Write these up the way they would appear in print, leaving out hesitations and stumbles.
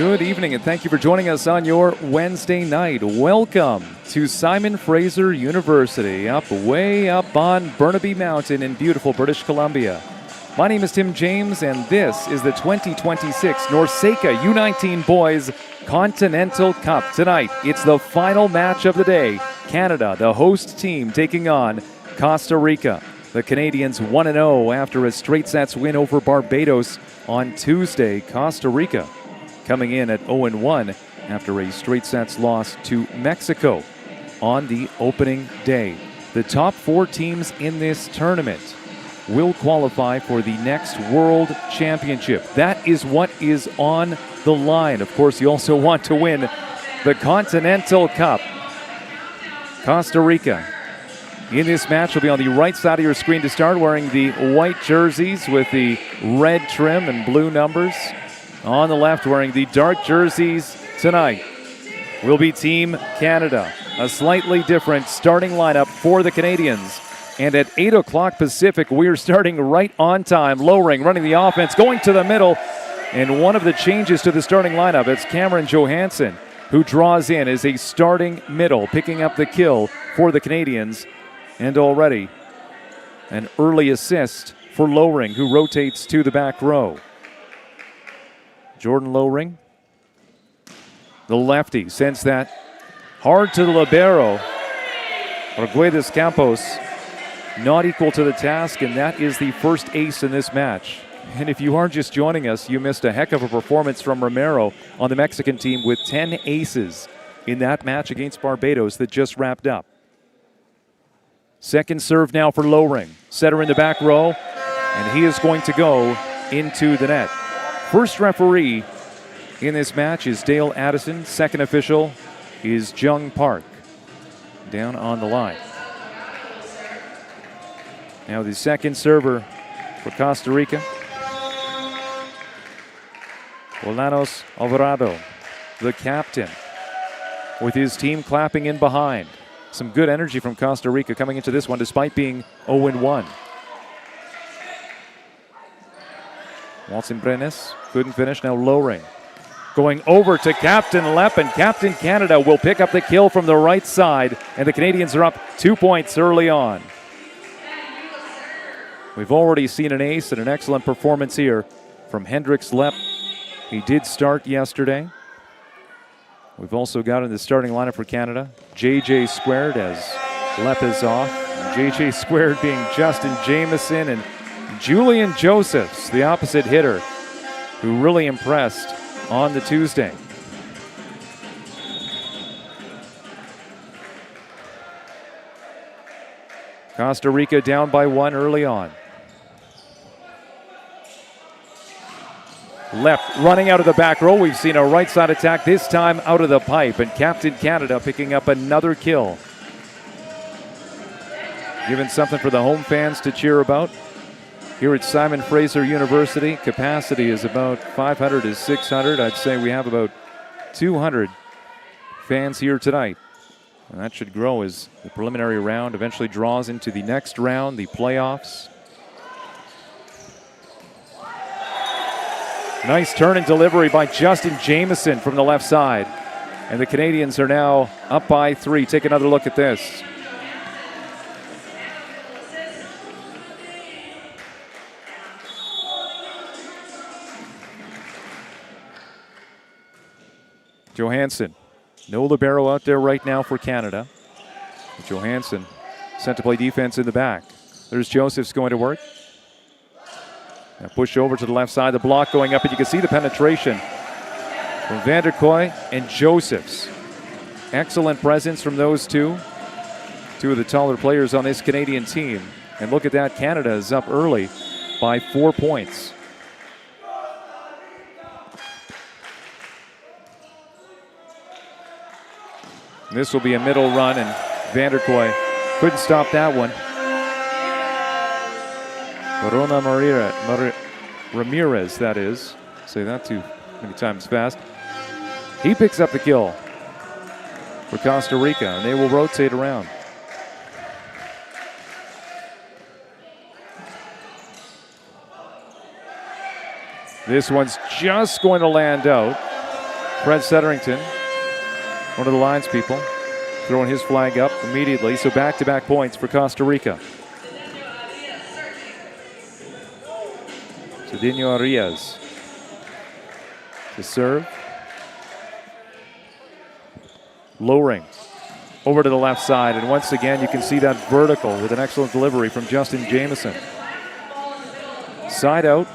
Good evening, and thank you for joining us on your Wednesday night. Welcome to Simon Fraser University, way up on Burnaby Mountain in beautiful British Columbia. My name is Tim James, and this is the 2026 NORCECA U19 Boys Continental Cup. Tonight, it's the final match of the day. Canada, the host team, taking on Costa Rica. The Canadians 1-0 after a straight sets win over Barbados on Tuesday. Costa Rica coming in at 0-1 after a straight sets loss to Mexico on the opening day. The top 4 teams in this tournament will qualify for the next World Championship. That is what is on the line. Of course, you also want to win the Continental Cup. Costa Rica in this match will be on the right side of your screen to start, wearing the white jerseys with the red trim and blue numbers. On the left, wearing the dark jerseys tonight, will be Team Canada. A slightly different starting lineup for the Canadians. And at 8 o'clock Pacific, we're starting right on time. Lowering running the offense, going to the middle. And one of the changes to the starting lineup, it's Cameron Johansson, who draws in as a starting middle, picking up the kill for the Canadians. And already an early assist for Lowering, who rotates to the back row. Jordan Lowering, the lefty, sends that hard to the libero. Arguedas Campos not equal to the task, and that is the first ace in this match. And if you are just joining us, you missed a heck of a performance from Romero on the Mexican team with 10 aces in that match against Barbados that just wrapped up. Second serve now for Lowering. Setter in the back row, and he is going to go into the net. First referee in this match is Dale Addison. Second official is Jung Park down on the line. Now the second server for Costa Rica, Olanos Alvarado, the captain, with his team clapping in behind. Some good energy from Costa Rica coming into this one despite being 0-1. Watson Brenes couldn't finish. Now Lowering going over to Captain Lepp, and Captain Canada will pick up the kill from the right side, and the Canadians are up 2 points early on. We've already seen an ace and an excellent performance here from Hendrix Lepp. He did start yesterday. We've also got in the starting lineup for Canada, JJ Squared as Lepp is off. And JJ Squared being Justin Jameson, and Julian Josephs, the opposite hitter, who really impressed on the Tuesday. Costa Rica down by 1 early on. Left running out of the back row. We've seen a right side attack, this time out of the pipe, and Captain Canada picking up another kill. Giving something for the home fans to cheer about. Here at Simon Fraser University, capacity is about 500 to 600. I'd say we have about 200 fans here tonight. And that should grow as the preliminary round eventually draws into the next round, the playoffs. Nice turn and delivery by Justin Jameson from the left side. And the Canadians are now up by 3. Take another look at this. Johansson, no libero out there right now for Canada. Johansson sent to play defense in the back. There's Josephs going to work. Now push over to the left side, the block going up, and you can see the penetration from Van der Kooi and Josephs. Excellent presence from those two of the taller players on this Canadian team. And look at that, Canada is up early by 4 points. This will be a middle run, and Van der Kooi couldn't stop that one. Corona Ramirez, that is. Say that too many times fast. He picks up the kill for Costa Rica, and they will rotate around. This one's just going to land out. Fred Setterington, one of the Lions people, throwing his flag up immediately. So back-to-back points for Costa Rica. Cedinho Arias to serve. Lowering over to the left side, and once again you can see that vertical with an excellent delivery from Justin Jameson. Side out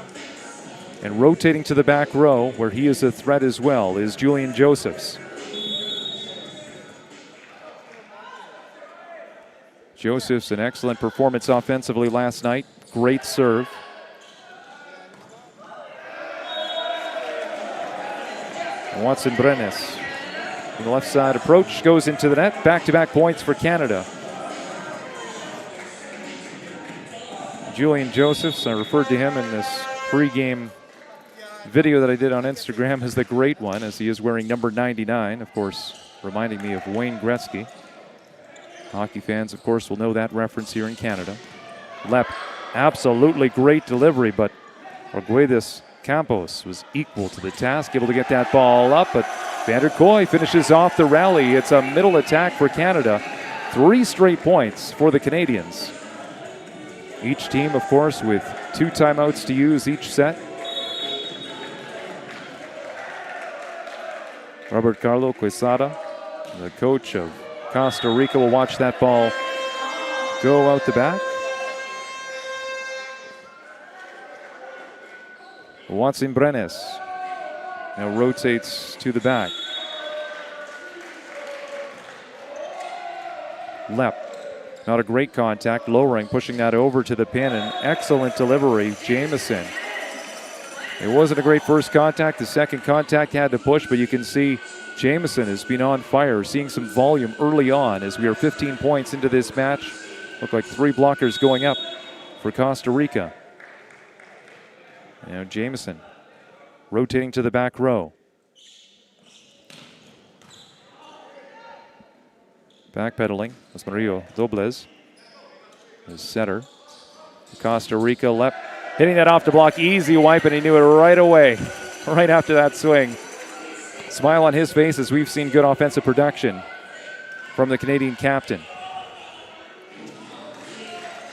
and rotating to the back row where he is a threat as well is Julian Josephs. Josephs, an excellent performance offensively last night. Great serve. Watson Brenes. The left side approach goes into the net. Back-to-back points for Canada. Julian Josephs, I referred to him in this pre-game video that I did on Instagram as the great one, as he is wearing number 99, of course, reminding me of Wayne Gretzky. Hockey fans, of course, will know that reference here in Canada. Lep, absolutely great delivery, but Arguedas Campos was equal to the task, able to get that ball up, but Van der Kooi finishes off the rally. It's a middle attack for Canada. 3 straight points for the Canadians. Each team, of course, with 2 timeouts to use each set. Robert Carlo Quesada, the coach of Costa Rica, will watch that ball go out the back. Watson Brenes now rotates to the back. Lep, not a great contact, lowering, pushing that over to the pin, and excellent delivery, Jameson. It wasn't a great first contact. The second contact had to push, but you can see Jameson has been on fire, seeing some volume early on as we are 15 points into this match. Look like 3 blockers going up for Costa Rica. Now Jameson rotating to the back row. Backpedaling, Osmario Dobles, his setter. Costa Rica, Lep, hitting that off the block, easy wipe, and he knew it right away, right after that swing. Smile on his face as we've seen good offensive production from the Canadian captain.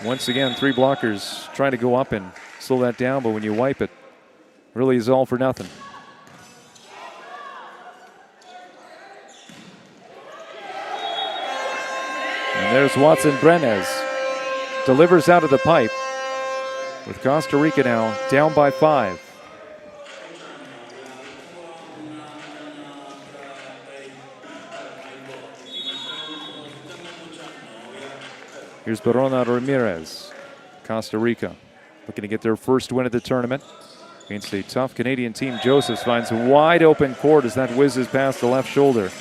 Once again, 3 blockers trying to go up and slow that down, but when you wipe it, really is all for nothing. And there's Watson Brenes. Delivers out of the pipe with Costa Rica now down by 5. Here's Barona Ramirez, Costa Rica, looking to get their first win of the tournament against a tough Canadian team. Josephs finds a wide open court as that whizzes past the left shoulder of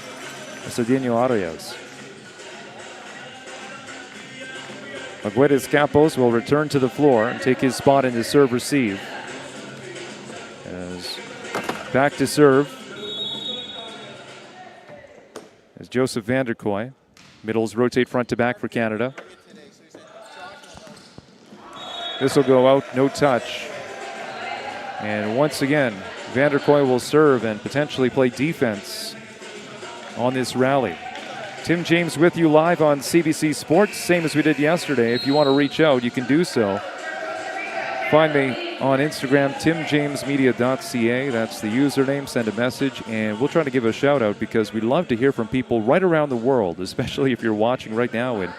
Cedinho Arias. Arguedas Campos will return to the floor and take his spot in the serve-receive. As back to serve as Joseph Van der Kooi. Middles rotate front to back for Canada. This will go out, no touch. And once again, Van der Kooi will serve and potentially play defense on this rally. Tim James with you live on CBC Sports, same as we did yesterday. If you want to reach out, you can do so. Find me on Instagram, timjamesmedia.ca. That's the username. Send a message, and we'll try to give a shout out because we'd love to hear from people right around the world, especially if you're watching right now in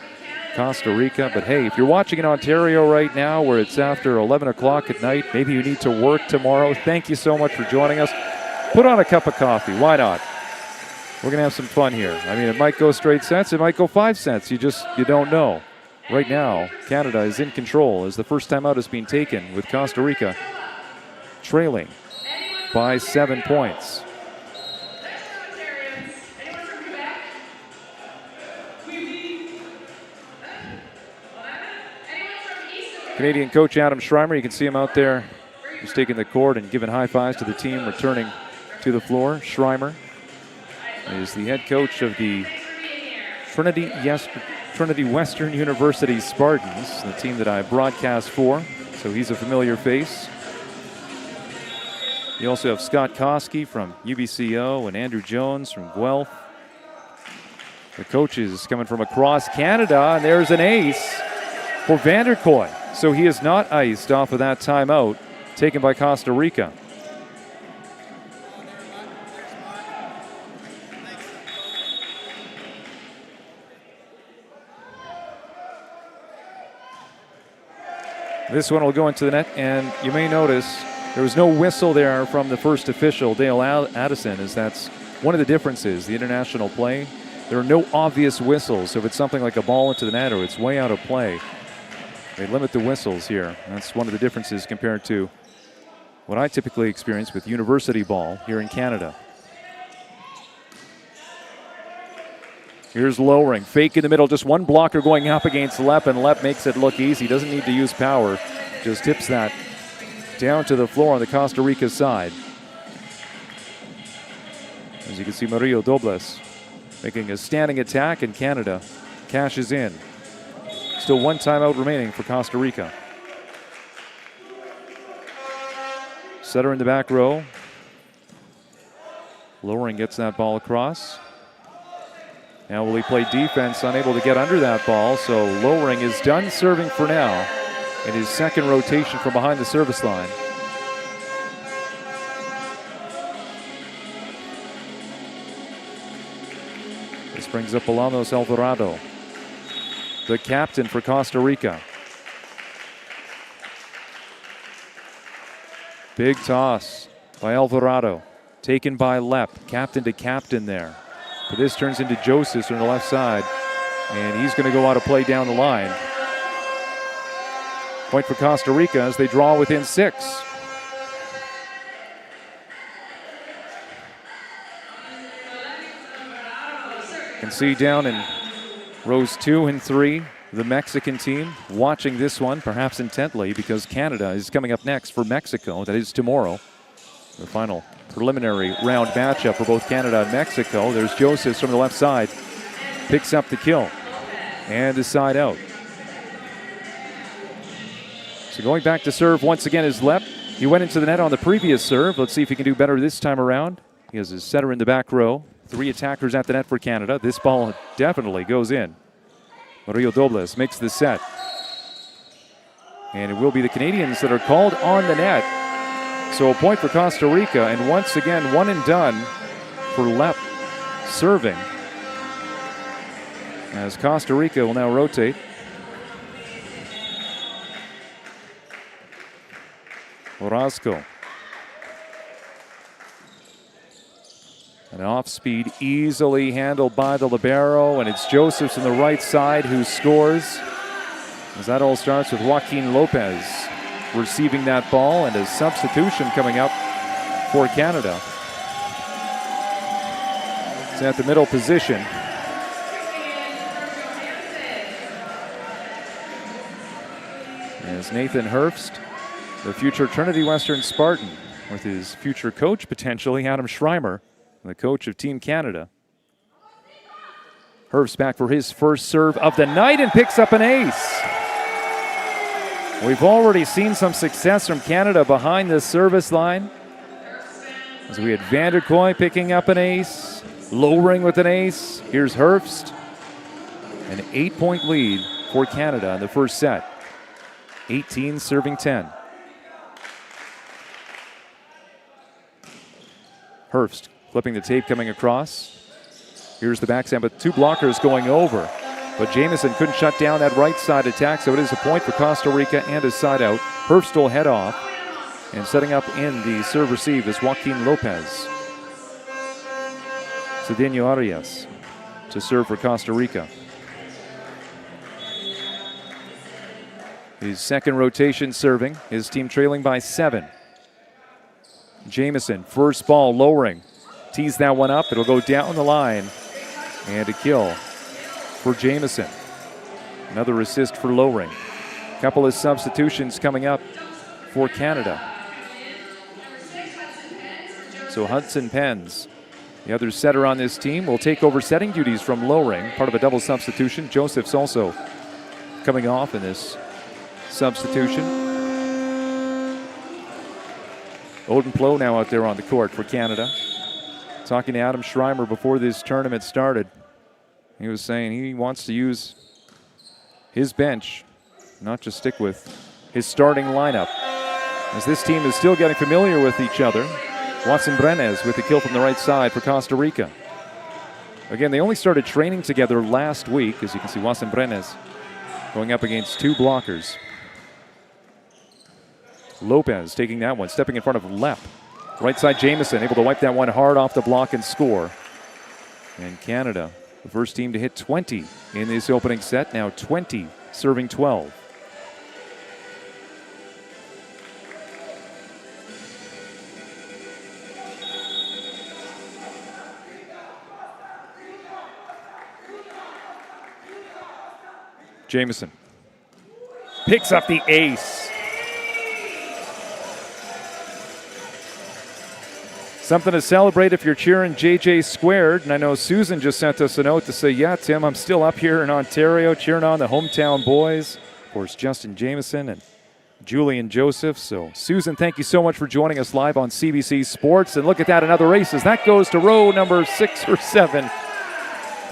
Costa Rica. But hey, if you're watching in Ontario right now where it's after 11 o'clock at night, maybe you need to work tomorrow, thank you so much for joining us. Put on a cup of coffee. Why not? We're going to have some fun here. I mean, it might go straight sets. It might go 5 sets. You don't know. Right now, Canada is in control as the first time out is being taken with Costa Rica trailing by 7 points. Canadian coach Adam Schreimer, you can see him out there. He's taking the court and giving high fives to the team returning to the floor. Schreimer is the head coach of the Trinity Western University Spartans, the team that I broadcast for, so he's a familiar face. You also have Scott Koski from UBCO and Andrew Jones from Guelph. The coaches coming from across Canada, and there's an ace for Vanderkoy. So he is not iced off of that timeout taken by Costa Rica. This one will go into the net, and you may notice there was no whistle there from the first official, Dale Addison, as that's one of the differences. The international play, there are no obvious whistles. So if it's something like a ball into the net or it's way out of play, they limit the whistles here. That's one of the differences compared to what I typically experience with university ball here in Canada. Here's Lowering, fake in the middle, just one blocker going up against Lepp, and Lepp makes it look easy. Doesn't need to use power, just tips that down to the floor on the Costa Rica side. As you can see, Murillo Dobles making a standing attack, and Canada cashes in. Still one timeout remaining for Costa Rica. Setter in the back row. Lowering gets that ball across. Now will he play defense, unable to get under that ball, so Lowering is done serving for now in his second rotation from behind the service line. This brings up Bolaños Alvarado, the captain for Costa Rica. Big toss by Alvarado, taken by Lepp, captain to captain there. But this turns into Joseph on the left side, and he's going to go out of play down the line. Point for Costa Rica as they draw within 6. You can see down in rows 2 and 3, the Mexican team watching this one, perhaps intently, because Canada is coming up next for Mexico. That is tomorrow. The final preliminary round matchup for both Canada and Mexico. There's Josephs from the left side. Picks up the kill. And is side out. So going back to serve once again is Lepp. He went into the net on the previous serve. Let's see if he can do better this time around. He has his setter in the back row. 3 attackers at the net for Canada. This ball definitely goes in. Murillo Dobles makes the set. And it will be the Canadians that are called on the net. So a point for Costa Rica, and once again, one and done for Lepp serving. As Costa Rica will now rotate. Orozco. An off-speed easily handled by the libero, and it's Josephs on the right side who scores. As that all starts with Joaquin Lopez receiving that ball, and a substitution coming up for Canada. It's at the middle position. As Nathan Herbst, the future Trinity Western Spartan, with his future coach potentially, Adam Schreimer, the coach of Team Canada. Herbst back for his first serve of the night and picks up an ace. We've already seen some success from Canada behind the service line. As we had Vanderkoy picking up an ace, Lowering with an ace. Here's Herbst. An 8-point lead for Canada in the first set. 18 serving 10. Herbst flipping the tape coming across. Here's the backhand, but 2 blockers going over. But Jamieson couldn't shut down that right side attack, so it is a point for Costa Rica and a side out. Herbst will head off. And setting up in the serve receive is Joaquin Lopez. Cedeno Arias to serve for Costa Rica. His second rotation serving, his team trailing by 7. Jamieson, first ball, Lowering. Tees that one up, it'll go down the line. And a kill for Jamieson. Another assist for Lowering. Couple of substitutions coming up for Canada. So Hudson Pence, the other setter on this team, will take over setting duties from Lowering, part of a double substitution. Joseph's also coming off in this substitution. Odin Plo now out there on the court for Canada. Talking to Adam Schreimer before this tournament started. He was saying he wants to use his bench, not just stick with his starting lineup. As this team is still getting familiar with each other. Watson Brenes with the kill from the right side for Costa Rica. Again, they only started training together last week. As you can see, Watson Brenes going up against 2 blockers. Lopez taking that one, stepping in front of Lep. Right side Jamieson able to wipe that one hard off the block and score. And Canada, the first team to hit 20 in this opening set, now 20 serving 12. Jamieson picks up the ace. Something to celebrate if you're cheering JJ squared. And I know Susan just sent us a note to say, yeah, Tim, I'm still up here in Ontario cheering on the hometown boys. Of course, Justin Jamieson and Julian Joseph. So, Susan, thank you so much for joining us live on CBC Sports. And look at that, another aces. That goes to row number 6 or 7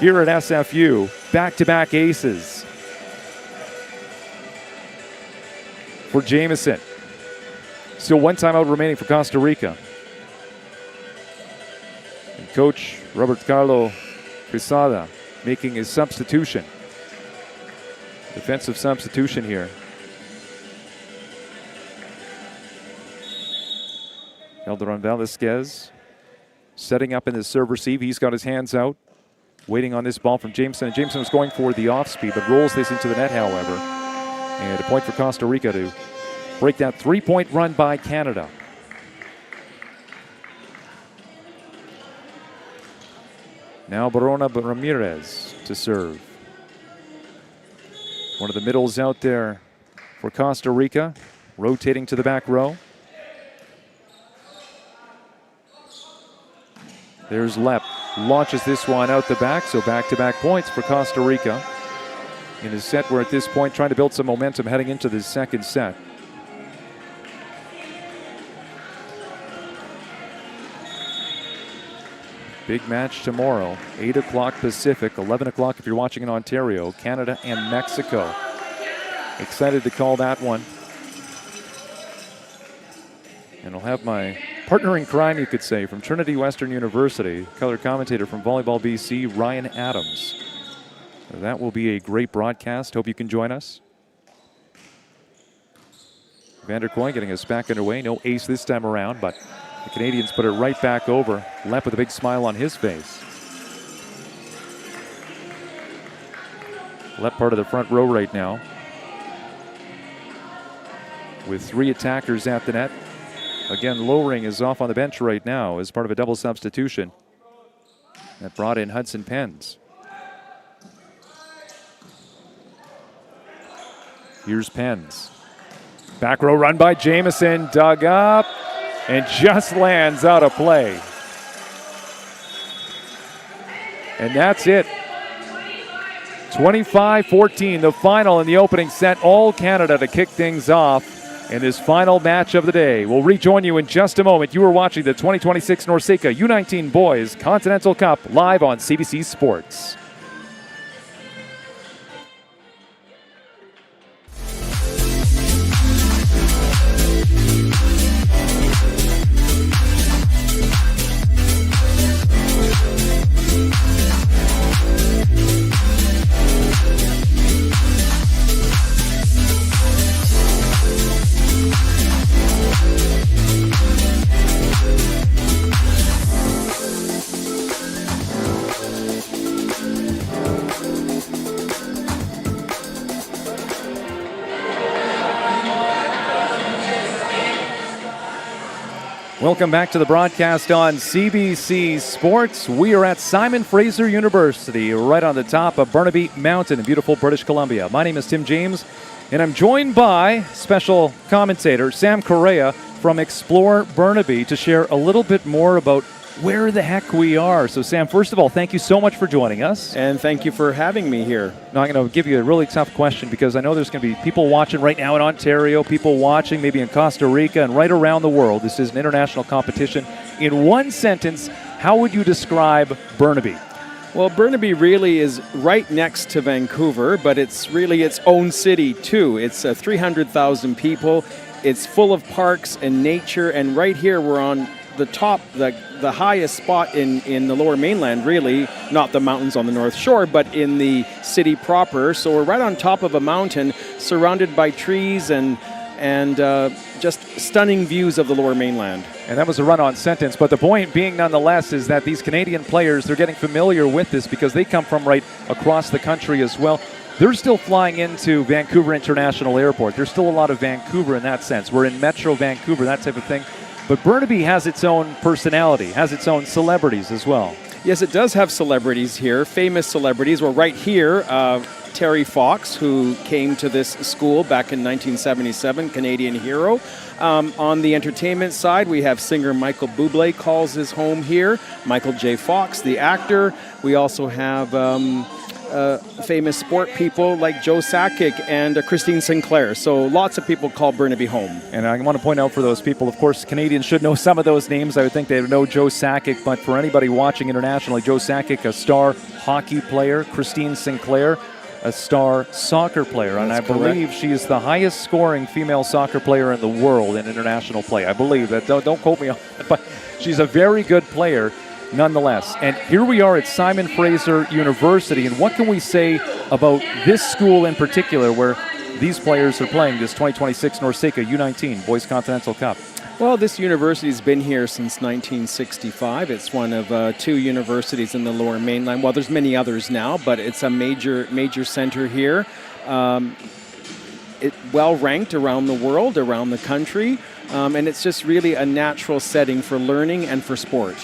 here at SFU. Back-to-back aces for Jamieson. Still 1 timeout remaining for Costa Rica. And Coach Robert Carlo Quesada making his substitution. Defensive substitution here. Calderon Velasquez setting up in the serve receive. He's got his hands out, waiting on this ball from Jameson. And Jameson was going for the off speed, but rolls this into the net, however. And a point for Costa Rica to break that 3-point run by Canada. Now Barona Ramirez to serve. One of the middles out there for Costa Rica, rotating to the back row. There's Lep, launches this one out the back, so back-to-back points for Costa Rica. In a set where at this point trying to build some momentum heading into the second set. Big match tomorrow, 8 o'clock Pacific, 11 o'clock if you're watching in Ontario, Canada and Mexico. Excited to call that one. And I'll have my partner in crime, you could say, from Trinity Western University, color commentator from Volleyball BC, Ryan Adams. That will be a great broadcast. Hope you can join us. Vanderkoy getting us back underway. No ace this time around, but the Canadians put it right back over. Lep with a big smile on his face. Lep part of the front row right now, with 3 attackers at the net. Again, Lowering is off on the bench right now as part of a double substitution that brought in Hudson Pence. Here's Pence. Back row run by Jamieson, dug up, and just lands out of play. And that's it. 25-14, the final in the opening set. All Canada to kick things off in this final match of the day. We'll rejoin you in just a moment. You are watching the 2026 NORCECA U19 Boys Continental Cup live on CBC Sports. Welcome back to the broadcast on CBC Sports. We are at Simon Fraser University, right on the top of Burnaby Mountain in beautiful British Columbia. My name is Tim James, and I'm joined by special commentator Sam Correa from Explore Burnaby to share a little bit more about where the heck we are. So, Sam, first of all, thank you so much for joining us. And thank you for having me here. Now, I'm going to give you a really tough question because I know there's going to be people watching right now in Ontario, people watching maybe in Costa Rica and right around the world. This is an international competition. In one sentence, how would you describe Burnaby? Well, Burnaby really is right next to Vancouver, but it's really its own city too. It's 300,000 people. It's full of parks and nature, and right here we're on the top, the highest spot in the Lower Mainland, really, not the mountains on the North Shore, but in the city proper. So we're right on top of a mountain, surrounded by trees and just stunning views of the Lower Mainland. And that was a run-on sentence, but the point being nonetheless is that these Canadian players, they're getting familiar with this because they come from right across the country as well. They're still flying into Vancouver International Airport. There's still a lot of Vancouver in that sense. We're in Metro Vancouver, that type of thing. But Burnaby has its own personality, has its own celebrities as well. Yes, it does have celebrities here, famous celebrities. Well, right here, Terry Fox, who came to this school back in 1977, Canadian hero. On the entertainment side, we have singer Michael Bublé calls his home here. Michael J. Fox, the actor. We also have famous sport people like Joe Sakic and Christine Sinclair. So lots of people call Burnaby home. And I want to point out for those people, of course, Canadians should know some of those names. I would think they would know Joe Sakic, but for anybody watching internationally, Joe Sakic, a star hockey player, Christine Sinclair, a star soccer player. And I believe she is the highest scoring female soccer player in the world in international play. I believe that. Don't quote me on that, but she's a very good player nonetheless. And here we are at Simon Fraser University. And what can we say about this school in particular where these players are playing this 2026 NORCECA U19 Boys Continental Cup? Well, this university's been here since 1965. It's one of two universities in the Lower Mainland. Well, there's many others now, but it's a major center here. It well ranked around the world, around the country, and it's just really a natural setting for learning and for sport.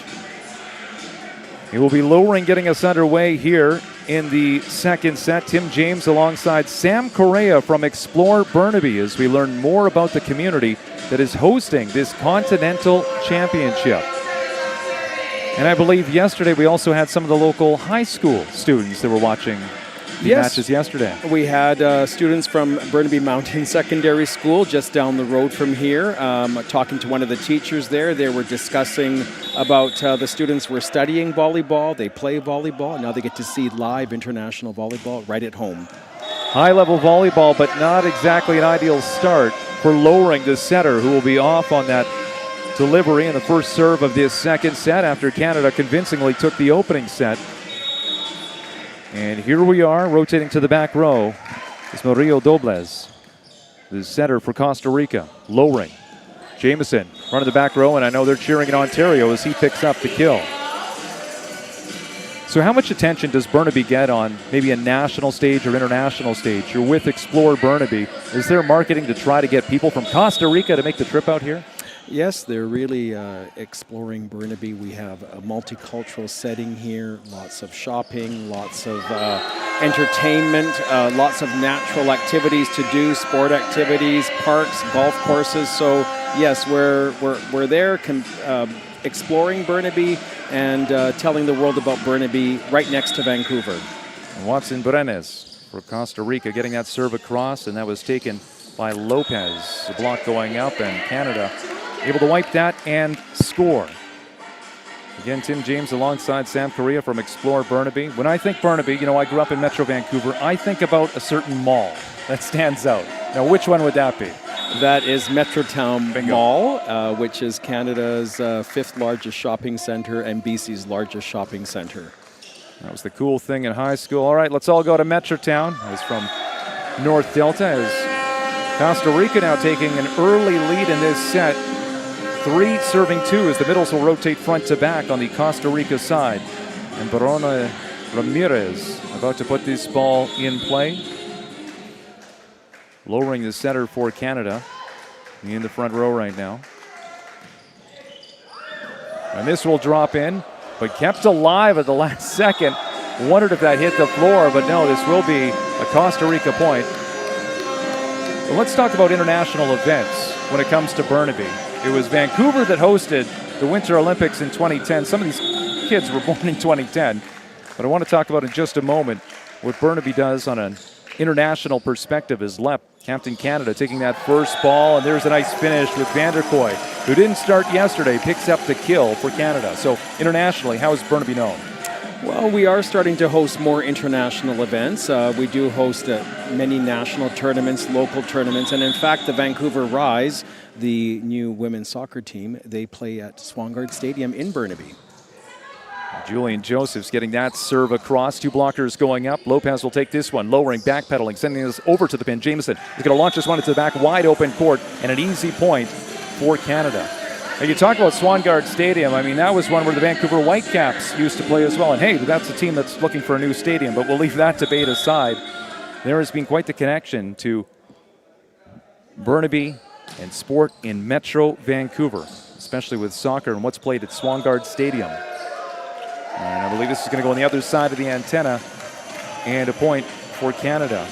It will be lowering getting us underway here in the second set. Tim James alongside Sam Correa from Explore Burnaby as we learn more about the community that is hosting this Continental Championship. And I believe yesterday we also had some of the local high school students that were watching the matches yesterday. We had students from Burnaby Mountain Secondary School just down the road from here. Talking to one of the teachers there, they were discussing about the students were studying volleyball, they play volleyball, and now they get to see live international volleyball right at home. High-level volleyball, but not exactly an ideal start for lowering the setter, who will be off on that delivery in the first serve of this second set after Canada convincingly took the opening set. And here we are, rotating to the back row, is Murillo Dobles, the setter for Costa Rica, lowering. Jamieson, front of the back row, and I know they're cheering in Ontario as he picks up the kill. So how much attention does Burnaby get on maybe a national stage or international stage? You're with Explore Burnaby. Is there marketing to try to get people from Costa Rica to make the trip out here? Yes, they're really exploring Burnaby. We have a multicultural setting here, lots of shopping, lots of entertainment, lots of natural activities to do, sport activities, parks, golf courses. So yes, we're there exploring Burnaby and telling the world about Burnaby right next to Vancouver. Watson Brenes for Costa Rica getting that serve across, and that was taken by Lopez. The block going up, and Canada able to wipe that and score. Again, Tim James alongside Sam Correa from Explore Burnaby. When I think Burnaby, you know, I grew up in Metro Vancouver, I think about a certain mall that stands out. Now, which one would that be? That is Metrotown Mall, which is Canada's fifth largest shopping center and BC's largest shopping center. That was the cool thing in high school. All right, let's all go to Metrotown. As from North Delta, as Costa Rica now taking an early lead in this set. 3 serving 2 as the middles will rotate front to back on the Costa Rica side. And Barona Ramirez about to put this ball in play. Lowering the setter for Canada in the front row right now. And this will drop in, but kept alive at the last second. Wondered if that hit the floor, but no, this will be a Costa Rica point. Well, let's talk about international events when it comes to Burnaby. It was Vancouver that hosted the Winter Olympics in 2010. Some of these kids were born in 2010. But I want to talk about in just a moment what Burnaby does on an international perspective as Lep, Captain Canada, taking that first ball, and there's a nice finish with Vanderkoy, who didn't start yesterday, picks up the kill for Canada. So internationally, how is Burnaby known? Well, we are starting to host more international events. We do host many national tournaments, local tournaments, and in fact, the Vancouver Rise, the new women's soccer team, they play at Swangard Stadium in Burnaby. Julian Josephs getting that serve across. Two blockers going up. Lopez will take this one, lowering, backpedaling, sending this over to the pin. Jameson is going to launch this one into the back, wide open court, and an easy point for Canada. Now you talk about Swangard Stadium. I mean, that was one where the Vancouver Whitecaps used to play as well. And hey, that's a team that's looking for a new stadium, but we'll leave that debate aside. There has been quite the connection to Burnaby and sport in Metro Vancouver, especially with soccer and what's played at Swangard Stadium. And I believe this is going to go on the other side of the antenna, and a point for Canada.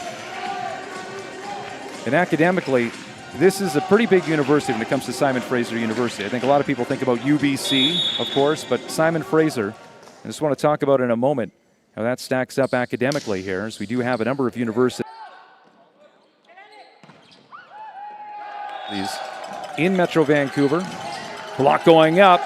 And academically, this is a pretty big university when it comes to Simon Fraser University. I think a lot of people think about UBC, of course, but Simon Fraser, I just want to talk about in a moment how that stacks up academically here, as we do have a number of universities in Metro Vancouver. Block going up.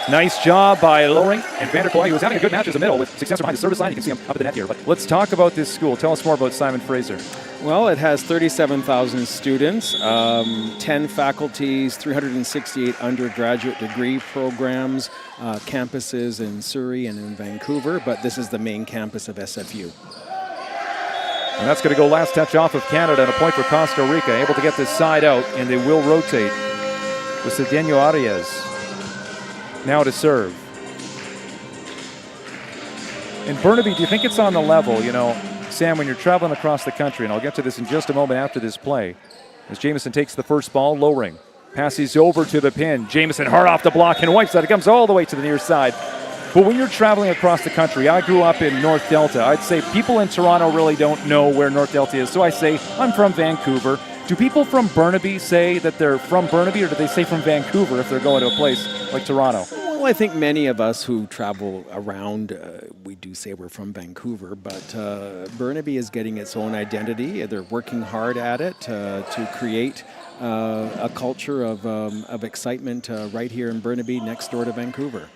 Nice job by lowering, and Vanderkoy, who was having a good match as a middle with success behind the service line. You can see him up at the net here. But let's talk about this school. Tell us more about Simon Fraser. Well, it has 37,000 students, 10 faculties, 368 undergraduate degree programs, campuses in Surrey and in Vancouver, but this is the main campus of SFU. And that's going to go last touch off of Canada, and a point for Costa Rica, able to get this side out, and they will rotate with Cedeno Arias now to serve. In Burnaby, do you think it's on the level, you know, Sam, when you're traveling across the country, and I'll get to this in just a moment after this play, as Jameson takes the first ball, lowering, passes over to the pin. Jameson hard off the block and wipes that. It comes all the way to the near side. But when you're traveling across the country, I grew up in North Delta. I'd say people in Toronto really don't know where North Delta is, so I say I'm from Vancouver. Do people from Burnaby say that they're from Burnaby, or do they say from Vancouver if they're going to a place like Toronto? Well, I think many of us who travel around, we do say we're from Vancouver, but Burnaby is getting its own identity. They're working hard at it to create a culture of excitement right here in Burnaby, next door to Vancouver.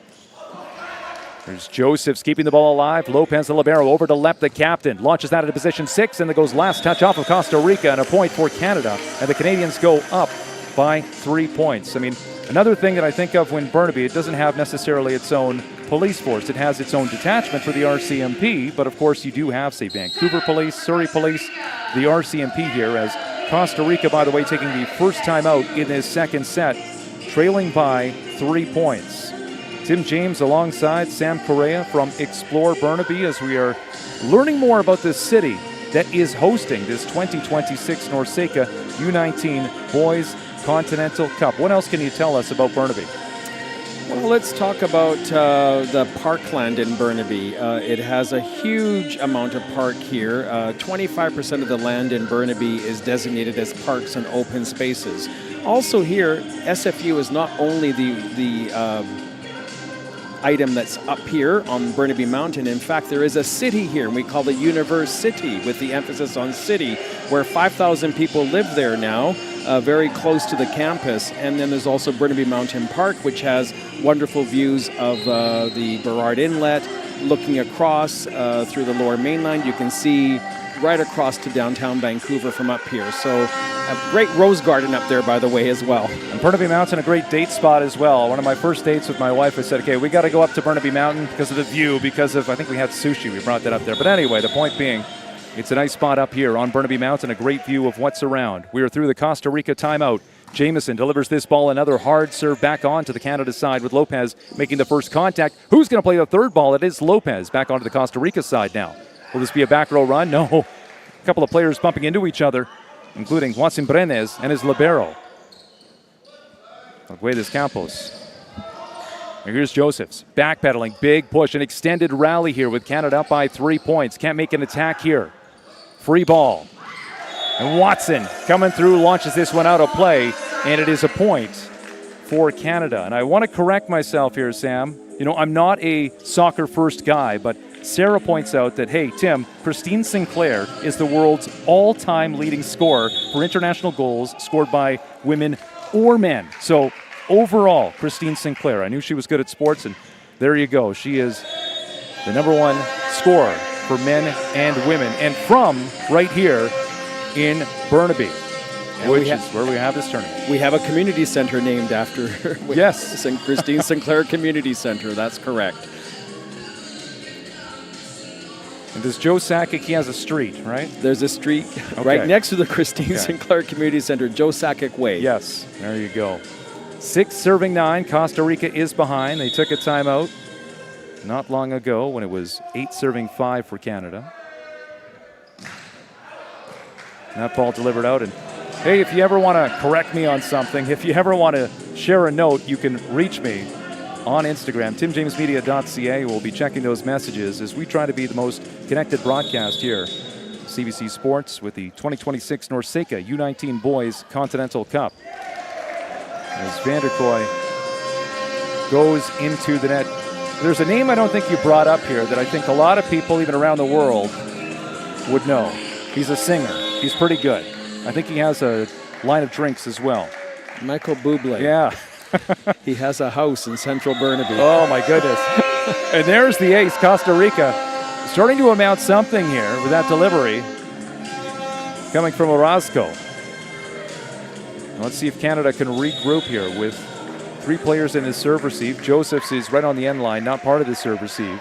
There's Josephs keeping the ball alive. Lopez the libero over to Lep, the captain. Launches that into position 6, and it goes last touch off of Costa Rica, and a point for Canada. And the Canadians go up by 3 points. I mean, another thing that I think of when Burnaby, it doesn't have necessarily its own police force. It has its own detachment for the RCMP, but of course you do have, say, Vancouver Police, Surrey Police, the RCMP here, as Costa Rica, by the way, taking the first time out in this second set, trailing by 3 points. Tim James alongside Sam Correa from Explore Burnaby, as we are learning more about this city that is hosting this 2026 NORCECA U19 Boys Continental Cup. What else can you tell us about Burnaby? Well, let's talk about the parkland in Burnaby. It has a huge amount of park here. 25% of the land in Burnaby is designated as parks and open spaces. Also here, SFU is not only the item that's up here on Burnaby Mountain. In fact, there is a city here, and we call it University, with the emphasis on city, where 5,000 people live there now, very close to the campus. And then there's also Burnaby Mountain Park, which has wonderful views of the Burrard Inlet. Looking across through the Lower Mainland, you can see right across to downtown Vancouver from up here. So a great rose garden up there, by the way, as well. And Burnaby Mountain, a great date spot as well. One of my first dates with my wife, I said, okay, we got to go up to Burnaby Mountain because of the view, because of, I think we had sushi. We brought that up there. But anyway, the point being, it's a nice spot up here on Burnaby Mountain, a great view of what's around. We are through the Costa Rica timeout. Jameson delivers this ball, another hard serve back on to the Canada side with Lopez making the first contact. Who's going to play the third ball? It is Lopez back onto the Costa Rica side now. Will this be a back row run? No. A couple of players bumping into each other, including Watson Brenes and his libero. Arguedas Campos. And here's Josephs, backpedaling, big push, an extended rally here with Canada up by 3 points. Can't make an attack here. Free ball. And Watson coming through, launches this one out of play, and it is a point for Canada. And I want to correct myself here, Sam. You know, I'm not a soccer first guy, but Sarah points out that, hey, Tim, Christine Sinclair is the world's all-time leading scorer for international goals scored by women or men. So overall, Christine Sinclair, I knew she was good at sports, and there you go. She is the #1 scorer for men and women, and from right here in Burnaby, which is where we have this tournament. We have a community center named after yes, Christine Sinclair Community Center. That's correct. And does Joe Sakic, he has a street, right? There's a street right next to the Christine Sinclair Community Center, Joe Sakic Way. Yes, there you go. 6 serving 9. Costa Rica is behind. They took a timeout not long ago when it was 8 serving 5 for Canada. And that ball delivered out. And hey, if you ever want to correct me on something, if you ever want to share a note, you can reach me on Instagram, timjamesmedia.ca. We'll be checking those messages as we try to be the most connected broadcast here. CBC Sports with the 2026 NORCECA U19 Boys Continental Cup. As Vanderkoy goes into the net. There's a name I don't think you brought up here that I think a lot of people, even around the world, would know. He's a singer. He's pretty good. I think he has a line of drinks as well. Michael Bublé. Yeah. He has a house in central Burnaby. Oh, my goodness. And there's the ace, Costa Rica, starting to amount something here with that delivery coming from Orozco. Let's see if Canada can regroup here with 3 players in his serve receive. Josephs is right on the end line, not part of the serve receive.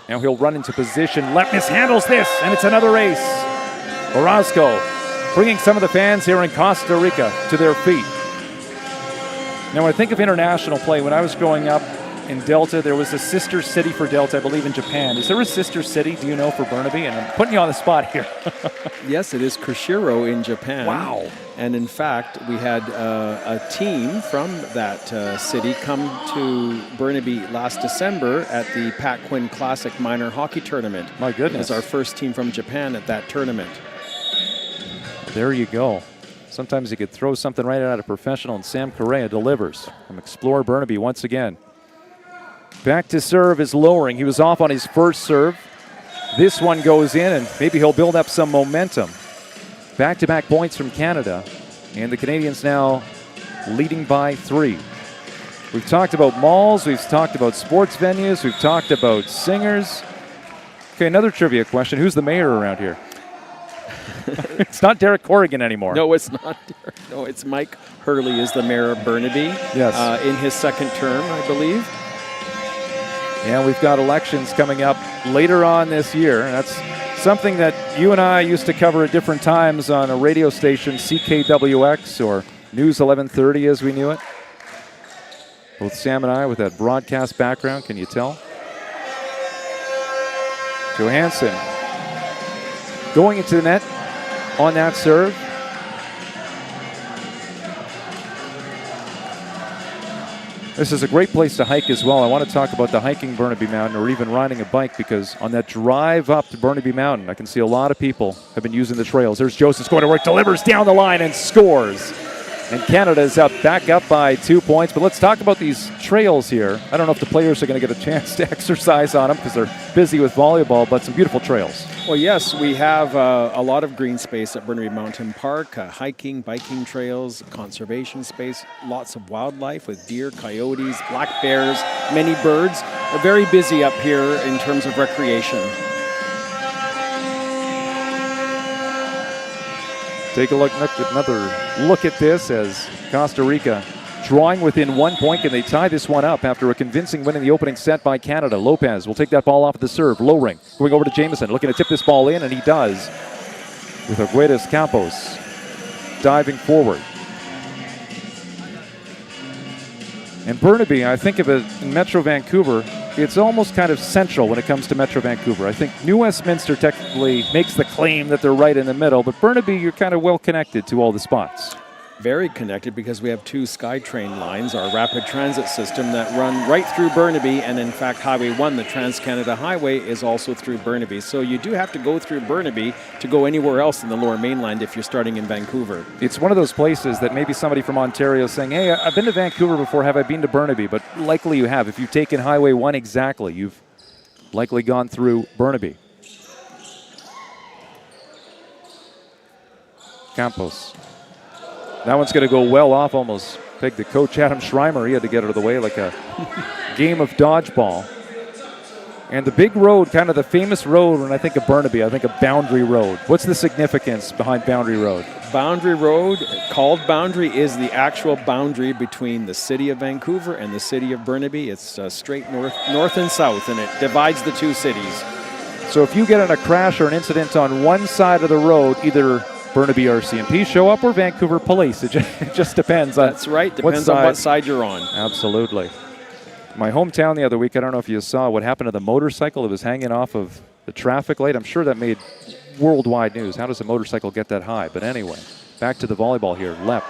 Now he'll run into position. Lepnis handles this, and it's another ace. Orozco bringing some of the fans here in Costa Rica to their feet. Now, when I think of international play, when I was growing up in Delta, there was a sister city for Delta, I believe, in Japan. Is there a sister city, do you know, for Burnaby? And I'm putting you on the spot here. Yes, it is Kushiro in Japan. Wow. And in fact, we had a team from that city come to Burnaby last December at the Pat Quinn Classic Minor Hockey Tournament. My goodness. It was our first team from Japan at that tournament. There you go. Sometimes you could throw something right out of professional, and Sam Correa delivers from Explorer Burnaby once again. Back to serve is lowering. He was off on his first serve. This one goes in, and maybe he'll build up some momentum. Back-to-back points from Canada, and the Canadians now leading by 3. We've talked about malls, we've talked about sports venues, we've talked about singers. Okay, another trivia question. Who's the mayor around here? It's not Derek Corrigan anymore. No, it's not Derek. No, it's Mike Hurley is the mayor of Burnaby. Yes. In his second term, I believe. And we've got elections coming up later on this year. That's something that you and I used to cover at different times on a radio station, CKWX or News 1130 as we knew it. Both Sam and I with that broadcast background, can you tell? Johansson going into the net on that serve. This is a great place to hike as well. I want to talk about the hiking Burnaby Mountain or even riding a bike, because on that drive up to Burnaby Mountain, I can see a lot of people have been using the trails. There's Joseph going to work, delivers down the line and scores. And Canada is back up by 2 points. But let's talk about these trails here. I don't know if the players are going to get a chance to exercise on them because they're busy with volleyball, but some beautiful trails. Well, yes, we have a lot of green space at Burnaby Mountain Park, hiking, biking trails, conservation space, lots of wildlife with deer, coyotes, black bears, many birds. We're very busy up here in terms of recreation. Take a look, another look at this as Costa Rica drawing within 1 point. Can they tie this one up after a convincing win in the opening set by Canada? Lopez will take that ball off at the serve. Lowering, going over to Jameson, looking to tip this ball in, and he does. With Arguedas Campos diving forward. And Burnaby, I think of it in Metro Vancouver, it's almost kind of central when it comes to Metro Vancouver. I think New Westminster technically makes the claim that they're right in the middle, but Burnaby, you're kind of well connected to all the spots. very connected because we have two SkyTrain lines, our rapid transit system that run right through Burnaby, and in fact Highway 1, the Trans-Canada Highway, is also through Burnaby. So you do have to go through Burnaby to go anywhere else in the Lower Mainland if you're starting in Vancouver. It's one of those places that maybe somebody from Ontario is saying, hey, I've been to Vancouver before, have I been to Burnaby? But likely you have. If you've taken Highway 1 exactly, you've likely gone through Burnaby. Campos. That one's going to go well off, almost pegged the coach, Adam Schreimer. He had to get out of the way like a game of dodgeball. And the big road, kind of the famous road, when I think of Burnaby, I think of Boundary Road. What's the significance behind Boundary Road? Boundary Road, called Boundary, is the actual boundary between the city of Vancouver and the city of Burnaby. It's straight north and south, and it divides the two cities. So if you get in a crash or an incident on one side of the road, either Burnaby RCMP show up or Vancouver Police. It just depends on That's right. Depends on what side you're on. Absolutely. My hometown the other week, I don't know if you saw what happened to the motorcycle that was hanging off of the traffic light. I'm sure that made worldwide news. How does a motorcycle get that high? But anyway, back to the volleyball here. Lepp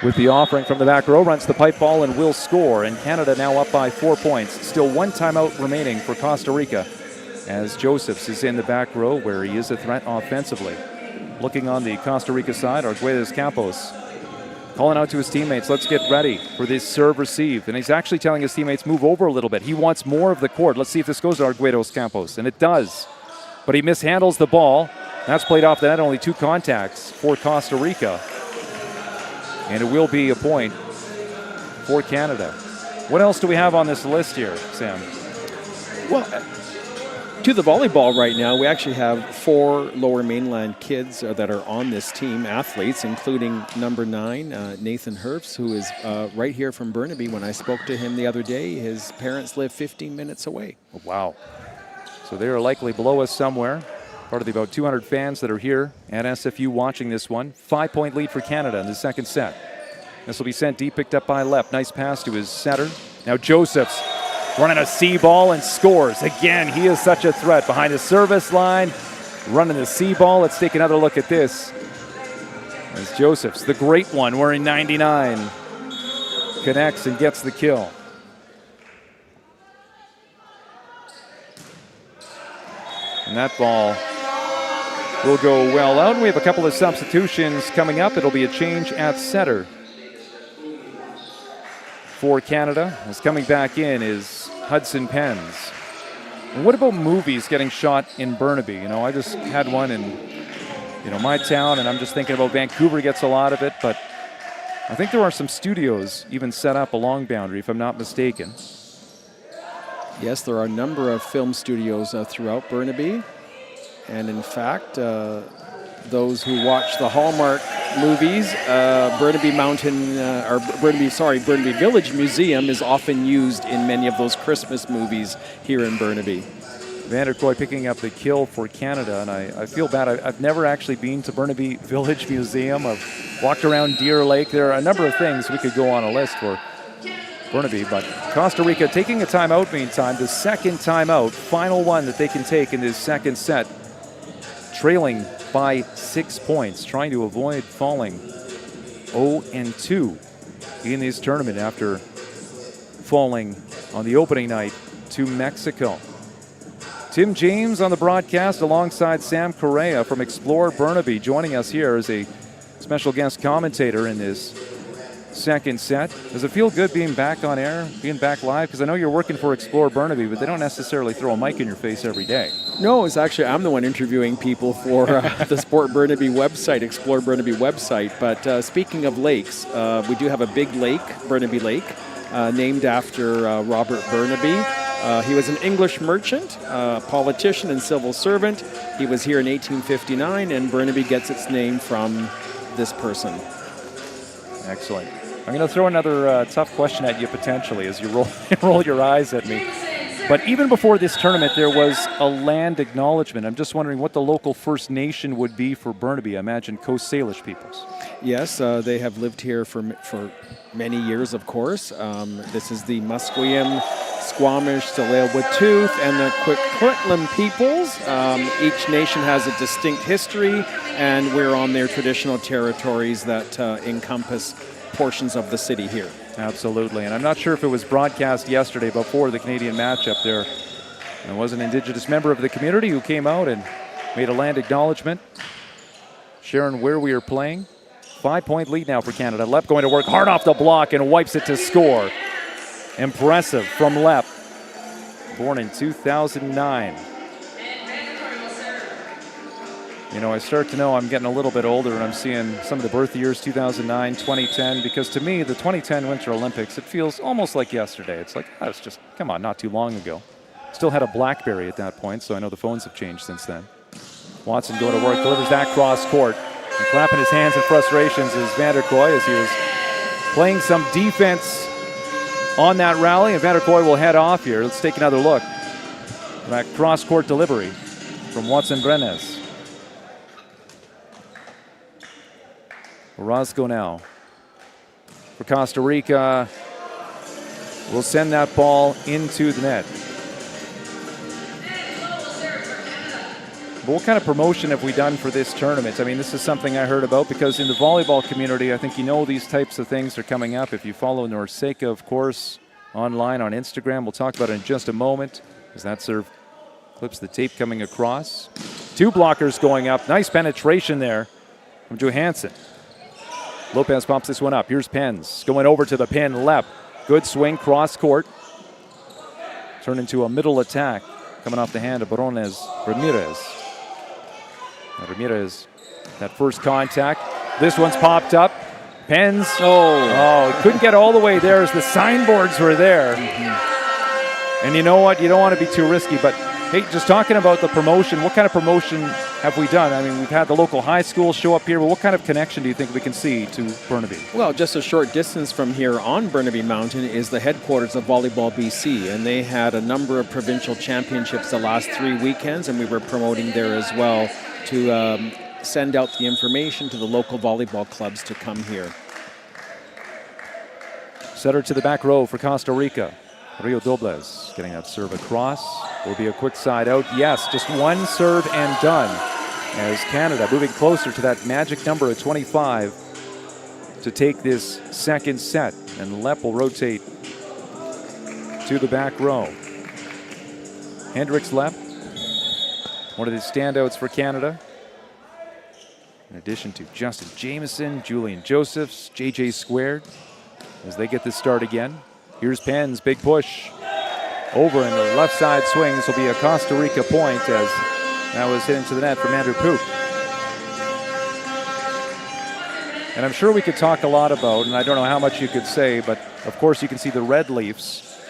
with the offering from the back row, runs the pipe ball and will score. And Canada now up by 4 points. Still one timeout remaining for Costa Rica as Josephs is in the back row where he is a threat offensively. Looking on the Costa Rica side, Arguelles Campos calling out to his teammates, let's get ready for this serve receive. And he's actually telling his teammates, move over a little bit. He wants more of the court. Let's see if this goes to Arguelles Campos. And it does. But he mishandles the ball. That's played off the net, only 2 contacts for Costa Rica. And it will be a point for Canada. What else do we have on this list here, Sam? Well, to the volleyball right now, we actually have 4 Lower Mainland kids that are on this team, athletes, including number 9, Nathan Herfs, who is right here from Burnaby. When I spoke to him the other day, his parents live 15 minutes away. Oh, wow. So they are likely below us somewhere. Part of the about 200 fans that are here at SFU watching this one. 5-point lead for Canada in the second set. This will be sent deep, picked up by Lepp. Nice pass to his setter. Now Josephs running a C ball and scores. Again, he is such a threat behind the service line, running the C ball. Let's take another look at this. As Josephs, the great one, wearing 99, connects and gets the kill. And that ball will go well out. And we have a couple of substitutions coming up. It'll be a change at setter for Canada. As coming back in is Hudson Pens. And what about movies getting shot in Burnaby? You know, I just had one in, my town, and I'm just thinking about Vancouver gets a lot of it, but I think there are some studios even set up along Boundary, if I'm not mistaken. Yes, there are a number of film studios throughout Burnaby. And in fact, those who watch the Hallmark movies, Burnaby Village Museum is often used in many of those Christmas movies here in Burnaby. Vanderkoy picking up the kill for Canada, and I feel bad. I've never actually been to Burnaby Village Museum. I've walked around Deer Lake. There are a number of things we could go on a list for Burnaby, but Costa Rica taking a timeout meantime, the second timeout, final one that they can take in this second set, trailing by 6 points, trying to avoid falling 0-2 in this tournament after falling on the opening night to Mexico. Tim James on the broadcast alongside Sam Correa from Explore Burnaby, joining us here as a special guest commentator in this second set. Does it feel good being back on air, being back live? Because I know you're working for Explore Burnaby, but they don't necessarily throw a mic in your face every day. No, it's actually, I'm the one interviewing people for the Sport Burnaby website, Explore Burnaby website. But speaking of lakes, we do have a big lake, Burnaby Lake, named after Robert Burnaby. He was an English merchant, politician, and civil servant. He was here in 1859, and Burnaby gets its name from this person. Excellent. I'm going to throw another tough question at you potentially as you roll your eyes at me. But even before this tournament, there was a land acknowledgement. I'm just wondering what the local First Nation would be for Burnaby. I imagine Coast Salish peoples. Yes, they have lived here for many years, of course. This is the Musqueam Squamish, Tsleil-Waututh, and the Coquitlam peoples. Each nation has a distinct history, and we're on their traditional territories that encompass portions of the city here. Absolutely, and I'm not sure if it was broadcast yesterday before the Canadian matchup there. There was an Indigenous member of the community who came out and made a land acknowledgement, sharing where we are playing. 5-point lead now for Canada. Lepp going to work hard off the block and wipes it to score. Impressive from Lepp, born in 2009. You know, I start to know I'm getting a little bit older and I'm seeing some of the birth years, 2009, 2010, because to me, the 2010 Winter Olympics, it feels almost like yesterday. It's like, oh, it's just, come on, not too long ago. Still had a BlackBerry at that point, so I know the phones have changed since then. Watson going to work, delivers that cross court. And clapping his hands in frustrations is Van der Kooi as he was playing some defense on that rally, and Van der Kooi will head off here. Let's take another look. That cross court delivery from Watson Brenes. Orozco now for Costa Rica. Will send that ball into the net. But what kind of promotion have we done for this tournament? I mean, this is something I heard about because in the volleyball community, I think you know these types of things are coming up. If you follow NORCECA, of course, online on Instagram, we'll talk about it in just a moment as that serve clips the tape coming across. 2 blockers going up. Nice penetration there from Johansson. Lopez pops this one up. Here's Pens going over to the pin. Lepp. Good swing, cross court. Turn into a middle attack coming off the hand of Barones Ramirez. Now Ramirez, that first contact. This one's popped up. Pens. Oh, couldn't get all the way there as the signboards were there. And you know what? You don't want to be too risky, but hey, just talking about the promotion, what kind of promotion have we done? I mean, we've had the local high school show up here, but what kind of connection do you think we can see to Burnaby? Well, just a short distance from here on Burnaby Mountain is the headquarters of Volleyball BC, and they had a number of provincial championships the last 3 weekends, and we were promoting there as well to send out the information to the local volleyball clubs to come here. Setter to the back row for Costa Rica. Rio Dobles getting that serve across. Will be a quick side out. Yes, just one serve and done. As Canada moving closer to that magic number of 25 to take this second set. And Lepp will rotate to the back row. Hendricks Lepp, one of the standouts for Canada. In addition to Justin Jameson, Julian Josephs, JJ Squared, as they get this start again. Here's Pens, big push. Over in the left side swing. This will be a Costa Rica point as that was hit into the net from Andrew Pook. And I'm sure we could talk a lot about, and I don't know how much you could say, but of course you can see the red Leafs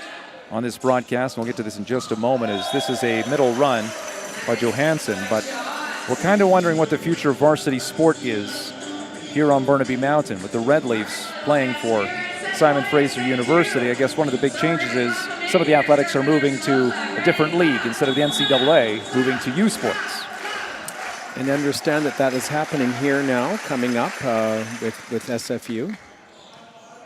on this broadcast. And we'll get to this in just a moment as this is a middle run by Johansson. But we're kind of wondering what the future of varsity sport is here on Burnaby Mountain with the red Leafs playing for Simon Fraser University. I guess one of the big changes is some of the athletics are moving to a different league instead of the NCAA moving to U Sports. And understand that that is happening here now, coming up with SFU.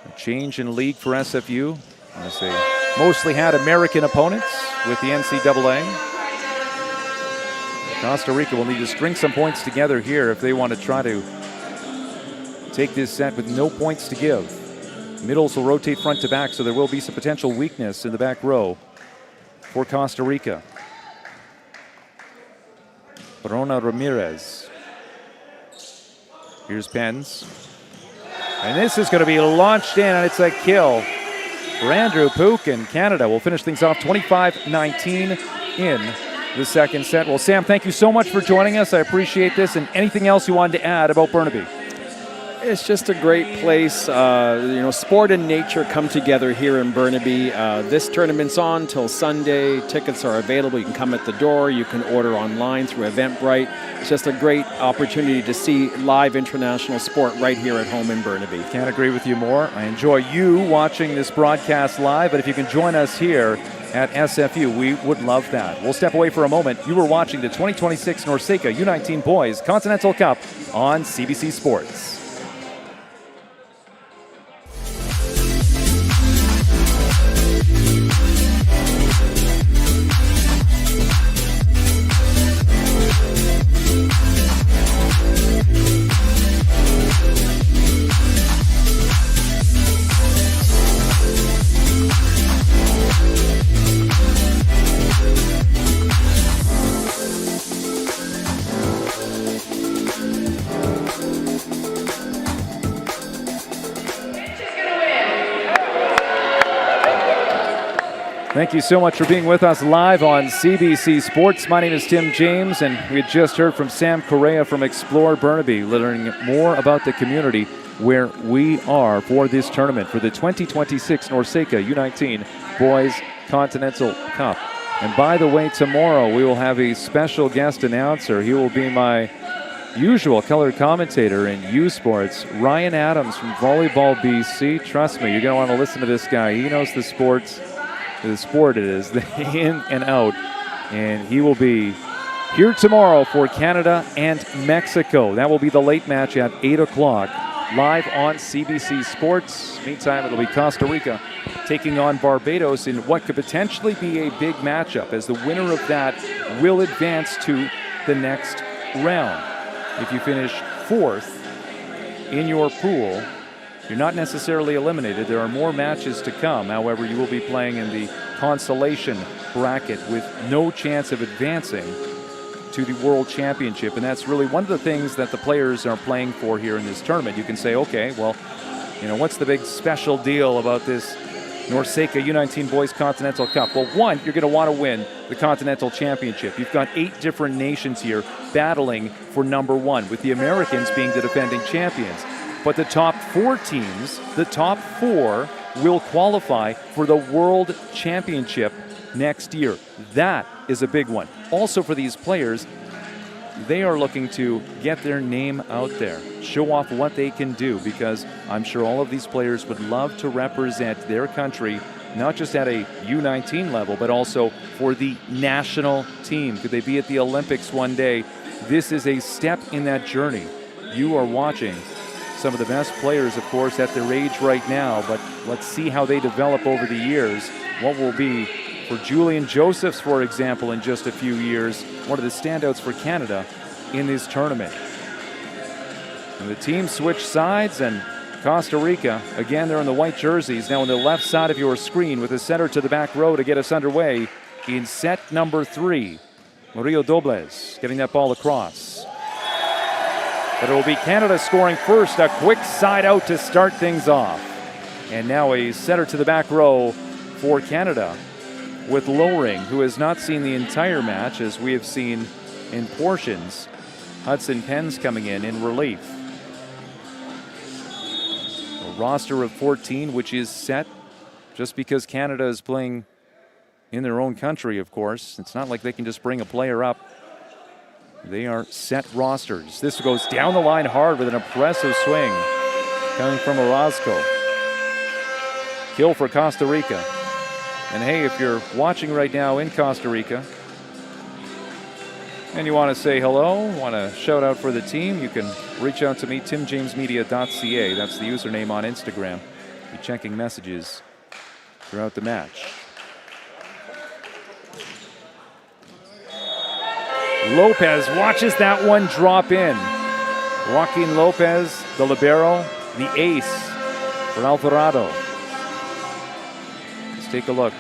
A change in league for SFU as they mostly had American opponents with the NCAA. Costa Rica will need to string some points together here if they want to try to take this set with no points to give. Middles will rotate front to back, so there will be some potential weakness in the back row for Costa Rica. Barona Ramirez. Here's Pens. And this is going to be launched in, and it's a kill for Andrew Pook, and Canada will finish things off 25-19 in the second set. Well, Sam, thank you so much for joining us. I appreciate this. And anything else you wanted to add about Burnaby? It's just a great place. Sport and nature come together here in Burnaby. This tournament's on till Sunday. Tickets are available. You can come at the door. You can order online through Eventbrite. It's just a great opportunity to see live international sport right here at home in Burnaby. Can't agree with you more. I enjoy you watching this broadcast live, but if you can join us here at SFU, we would love that. We'll step away for a moment. You were watching the 2026 NORCECA U19 Boys Continental Cup on CBC Sports. Thank you so much for being with us live on CBC Sports. My name is Tim James, and we had just heard from Sam Correa from Explore Burnaby, learning more about the community where we are for this tournament for the 2026 NORCECA U19 Boys Continental Cup. And by the way, tomorrow we will have a special guest announcer. He will be my usual color commentator in U Sports, Ryan Adams from Volleyball BC. Trust me, you're going to want to listen to this guy. He knows the sport it is, the in and out. And he will be here tomorrow for Canada and Mexico. That will be the late match at 8 o'clock, live on CBC Sports. Meantime, it'll be Costa Rica taking on Barbados in what could potentially be a big matchup, as the winner of that will advance to the next round. If you finish fourth in your pool, you're not necessarily eliminated. There are more matches to come. However, you will be playing in the consolation bracket with no chance of advancing to the World Championship. And that's really one of the things that the players are playing for here in this tournament. You can say, okay, well, what's the big special deal about this NORCECA U19 Boys Continental Cup? Well, one, you're going to want to win the Continental Championship. You've got 8 different nations here battling for number 1, with the Americans being the defending champions. But the top 4 teams, the top 4, will qualify for the World Championship next year. That is a big one. Also for these players, they are looking to get their name out there, show off what they can do, because I'm sure all of these players would love to represent their country, not just at a U19 level, but also for the national team. Could they be at the Olympics one day? This is a step in that journey. You are watching some of the best players, of course, at their age right now, but let's see how they develop over the years. What will be for Julian Josephs, for example, in just a few years, one of the standouts for Canada in this tournament. And the team switch sides, and Costa Rica, again, they're in the white jerseys, now on the left side of your screen with the center to the back row to get us underway in set number 3. Murillo Dobles getting that ball across. But it will be Canada scoring first, a quick side out to start things off. And now a setter to the back row for Canada with Lowring, who has not seen the entire match, as we have seen in portions. Hudson Penn's coming in relief. A roster of 14, which is set just because Canada is playing in their own country, of course. It's not like they can just bring a player up. They are set rosters. This goes down the line hard with an impressive swing coming from Orozco. Kill for Costa Rica. And hey, if you're watching right now in Costa Rica and you want to say hello, want to shout out for the team, you can reach out to me, timjamesmedia.ca. That's the username on Instagram. Be checking messages throughout the match. Lopez watches that one drop in. Joaquin Lopez, the libero, the ace for Alvarado. Let's take a look.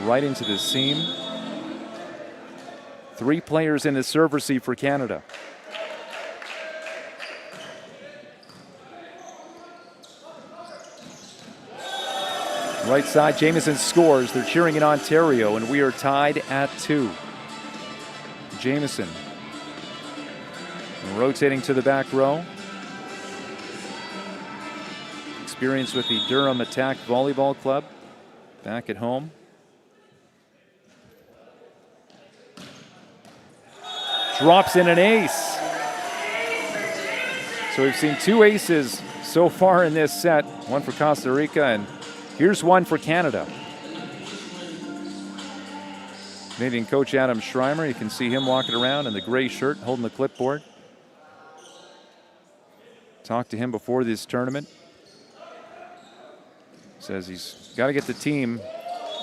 Right into the seam. 3 players in the serve receive for Canada. Right side, Jamieson scores. They're cheering in Ontario, and we are tied at 2. Jamieson rotating to the back row. Experience with the Durham Attack Volleyball Club back at home. Drops in an ace. So we've seen 2 aces so far in this set. One for Costa Rica, and here's one for Canada. Canadian coach Adam Schreimer, you can see him walking around in the gray shirt holding the clipboard. Talked to him before this tournament. Says he's got to get the team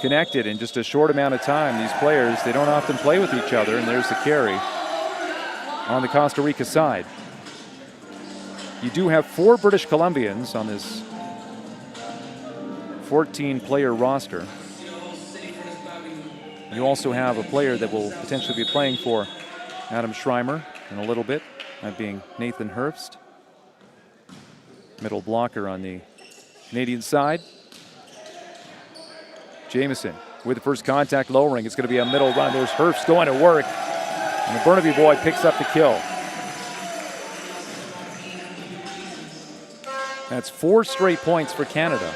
connected in just a short amount of time. These players, they don't often play with each other, and there's the carry on the Costa Rica side. You do have 4 British Columbians on this 14-player roster. You also have a player that will potentially be playing for Adam Schreimer in a little bit, that being Nathan Herbst, middle blocker on the Canadian side. Jamieson with the first contact, lowering. It's going to be a middle run. There's Herbst going to work. And the Burnaby boy picks up the kill. That's 4 straight points for Canada.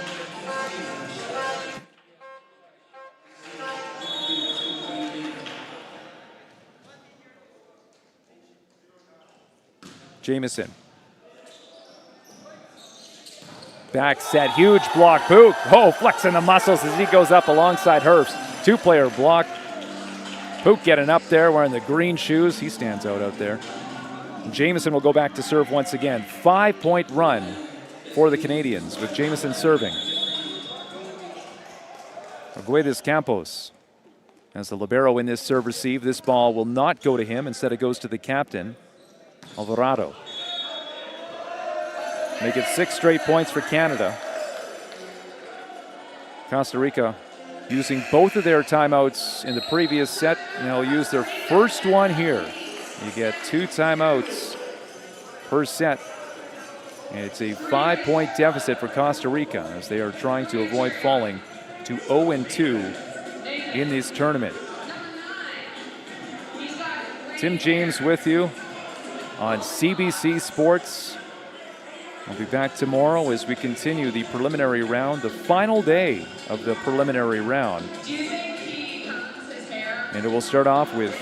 Jamieson. Back set, huge block. Pook, flexing the muscles as he goes up alongside Herbst. 2-player block. Pook getting up there, wearing the green shoes. He stands out there. Jamieson will go back to serve once again. 5-point run for the Canadians with Jamieson serving. Arguedas Campos as the libero in this serve receive. This ball will not go to him. Instead, it goes to the captain, Alvarado. Make it 6 straight points for Canada. Costa Rica using both of their timeouts in the previous set, and they'll use their first one here. You get 2 timeouts per set. And it's a 5-point deficit for Costa Rica as they are trying to avoid falling to 0-2 in this tournament. Tim James with you on CBC Sports. I'll be back tomorrow as we continue the preliminary round, the final day of the preliminary round. And it will start off with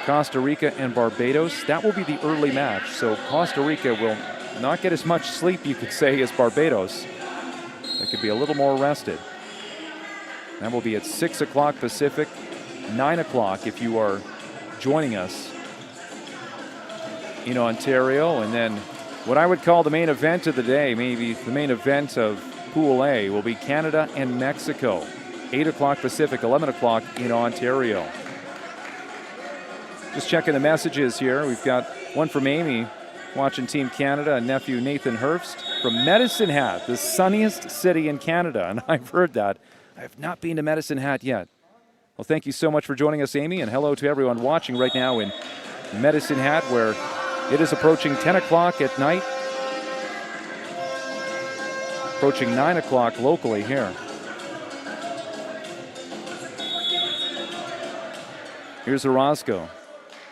Costa Rica and Barbados. That will be the early match, so Costa Rica will not get as much sleep, you could say, as Barbados. They could be a little more rested. That will be at 6 o'clock Pacific, 9 o'clock if you are joining us in Ontario. And then what I would call the main event of the day, maybe the main event of Pool A, will be Canada and Mexico. 8 o'clock Pacific, 11 o'clock in Ontario. Just checking the messages here. We've got one from Amy, watching Team Canada, and nephew Nathan Herbst from Medicine Hat, the sunniest city in Canada. And I've heard that. I have not been to Medicine Hat yet. Well, thank you so much for joining us, Amy, and hello to everyone watching right now in Medicine Hat, where it is approaching 10 o'clock at night. Approaching 9 o'clock locally here. Here's Orozco.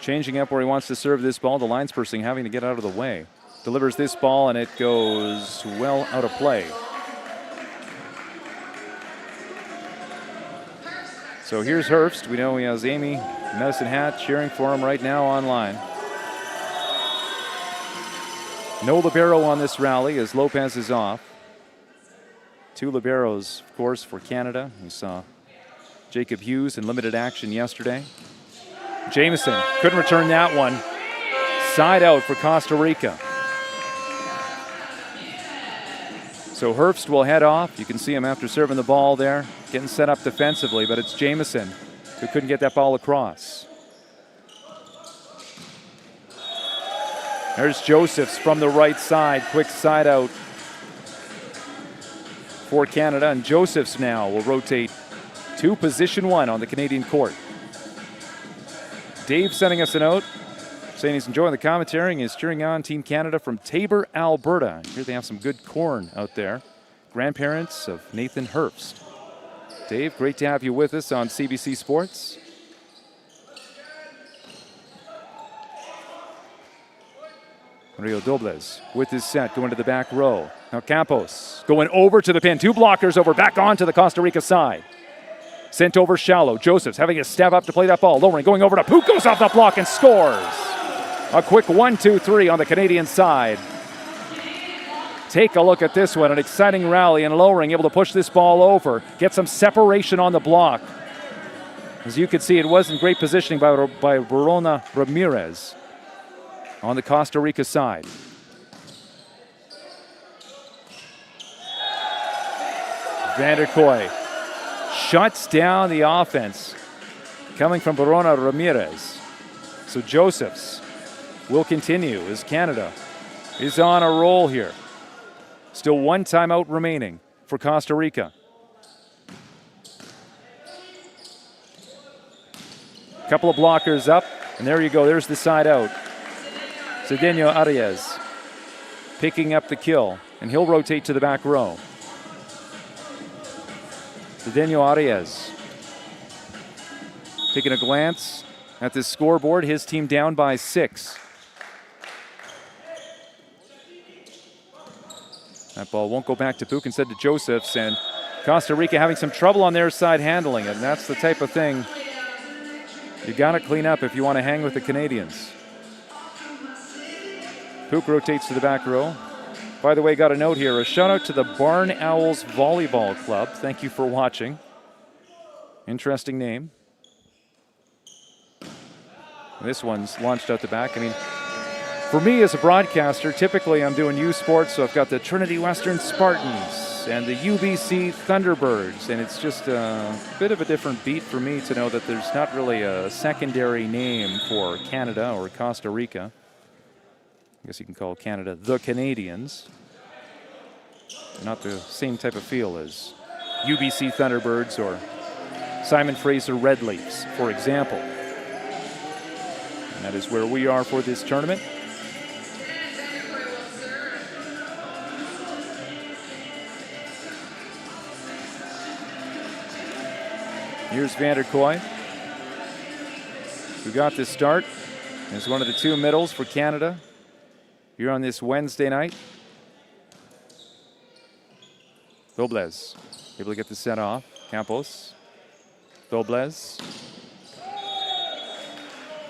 Changing up where he wants to serve this ball. The linesperson having to get out of the way. Delivers this ball, and it goes well out of play. So here's Herbst. We know he has Amy Medicine Hat cheering for him right now online. No libero on this rally as Lopez is off. 2 liberos, of course, for Canada. We saw Jacob Hughes in limited action yesterday. Jamieson couldn't return that one. Side out for Costa Rica. So Herbst will head off. You can see him after serving the ball there, getting set up defensively, but it's Jamieson who couldn't get that ball across. There's Josephs from the right side. Quick side out for Canada, and Josephs now will rotate to position 1 on the Canadian court. Dave sending us a note saying he's enjoying the commentary and is cheering on Team Canada from Tabor, Alberta. Here they have some good corn out there. Grandparents of Nathan Herbst. Dave, great to have you with us on CBC Sports. Rio Dobles with his set going to the back row. Now Campos going over to the pin. 2 blockers over, back onto the Costa Rica side. Sent over shallow. Josephs having a step up to play that ball. Lowering, going over to Pook, goes off the block and scores. A quick 1-2-3 on the Canadian side. Take a look at this one. An exciting rally, and Lowering able to push this ball over. Get some separation on the block. As you can see, it wasn't great positioning by Verona Ramirez on the Costa Rica side. Vanderkoy shuts down the offense coming from Verona Ramirez. So Josephs will continue as Canada is on a roll here. Still 1 timeout remaining for Costa Rica. Couple of blockers up, and there you go. There's the side out. Cedeno Arias picking up the kill, and he'll rotate to the back row. Daniel Arias. Taking a glance at this scoreboard, his team down by 6. That ball won't go back to Puck, instead to Josephs, and Costa Rica having some trouble on their side handling it, and that's the type of thing you got to clean up if you want to hang with the Canadians. Puck rotates to the back row. By the way, got a note here, a shout out to the Barn Owls Volleyball Club. Thank you for watching. Interesting name. This one's launched out the back. I mean, for me as a broadcaster, typically I'm doing U Sports, so I've got the Trinity Western Spartans and the UBC Thunderbirds, and it's just a bit of a different beat for me to know that there's not really a secondary name for Canada or Costa Rica. I guess you can call Canada the Canadians. Not the same type of feel as UBC Thunderbirds or Simon Fraser Red Leafs, for example. And that is where we are for this tournament. Here's Vanderkoy, who got this start as one of the 2 middles for Canada here on this Wednesday night. Doblez able to get the set off. Campos, Doblez.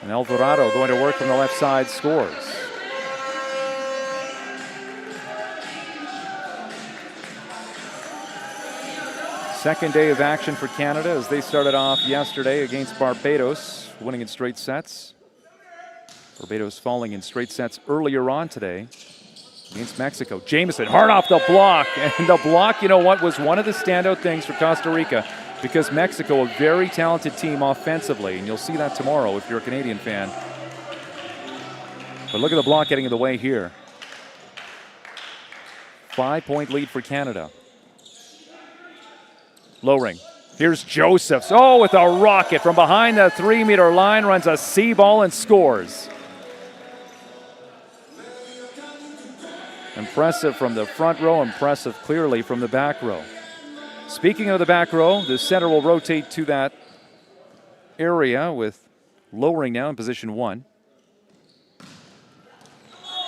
And Alvarado going to work from the left side, scores. Second day of action for Canada as they started off yesterday against Barbados, winning in straight sets. Barbados falling in straight sets earlier on today against Mexico. Jamieson hard off the block, and the block, you know what, was one of the standout things for Costa Rica, because Mexico, a very talented team offensively, and you'll see that tomorrow if you're a Canadian fan. But look at the block getting in the way here. 5-point lead for Canada. Lowering. Here's Josephs. Oh, with a rocket from behind the 3-meter line, runs a C ball and scores. Impressive from the front row, impressive clearly from the back row. Speaking of the back row, the center will rotate to that area with Lowering now in position 1.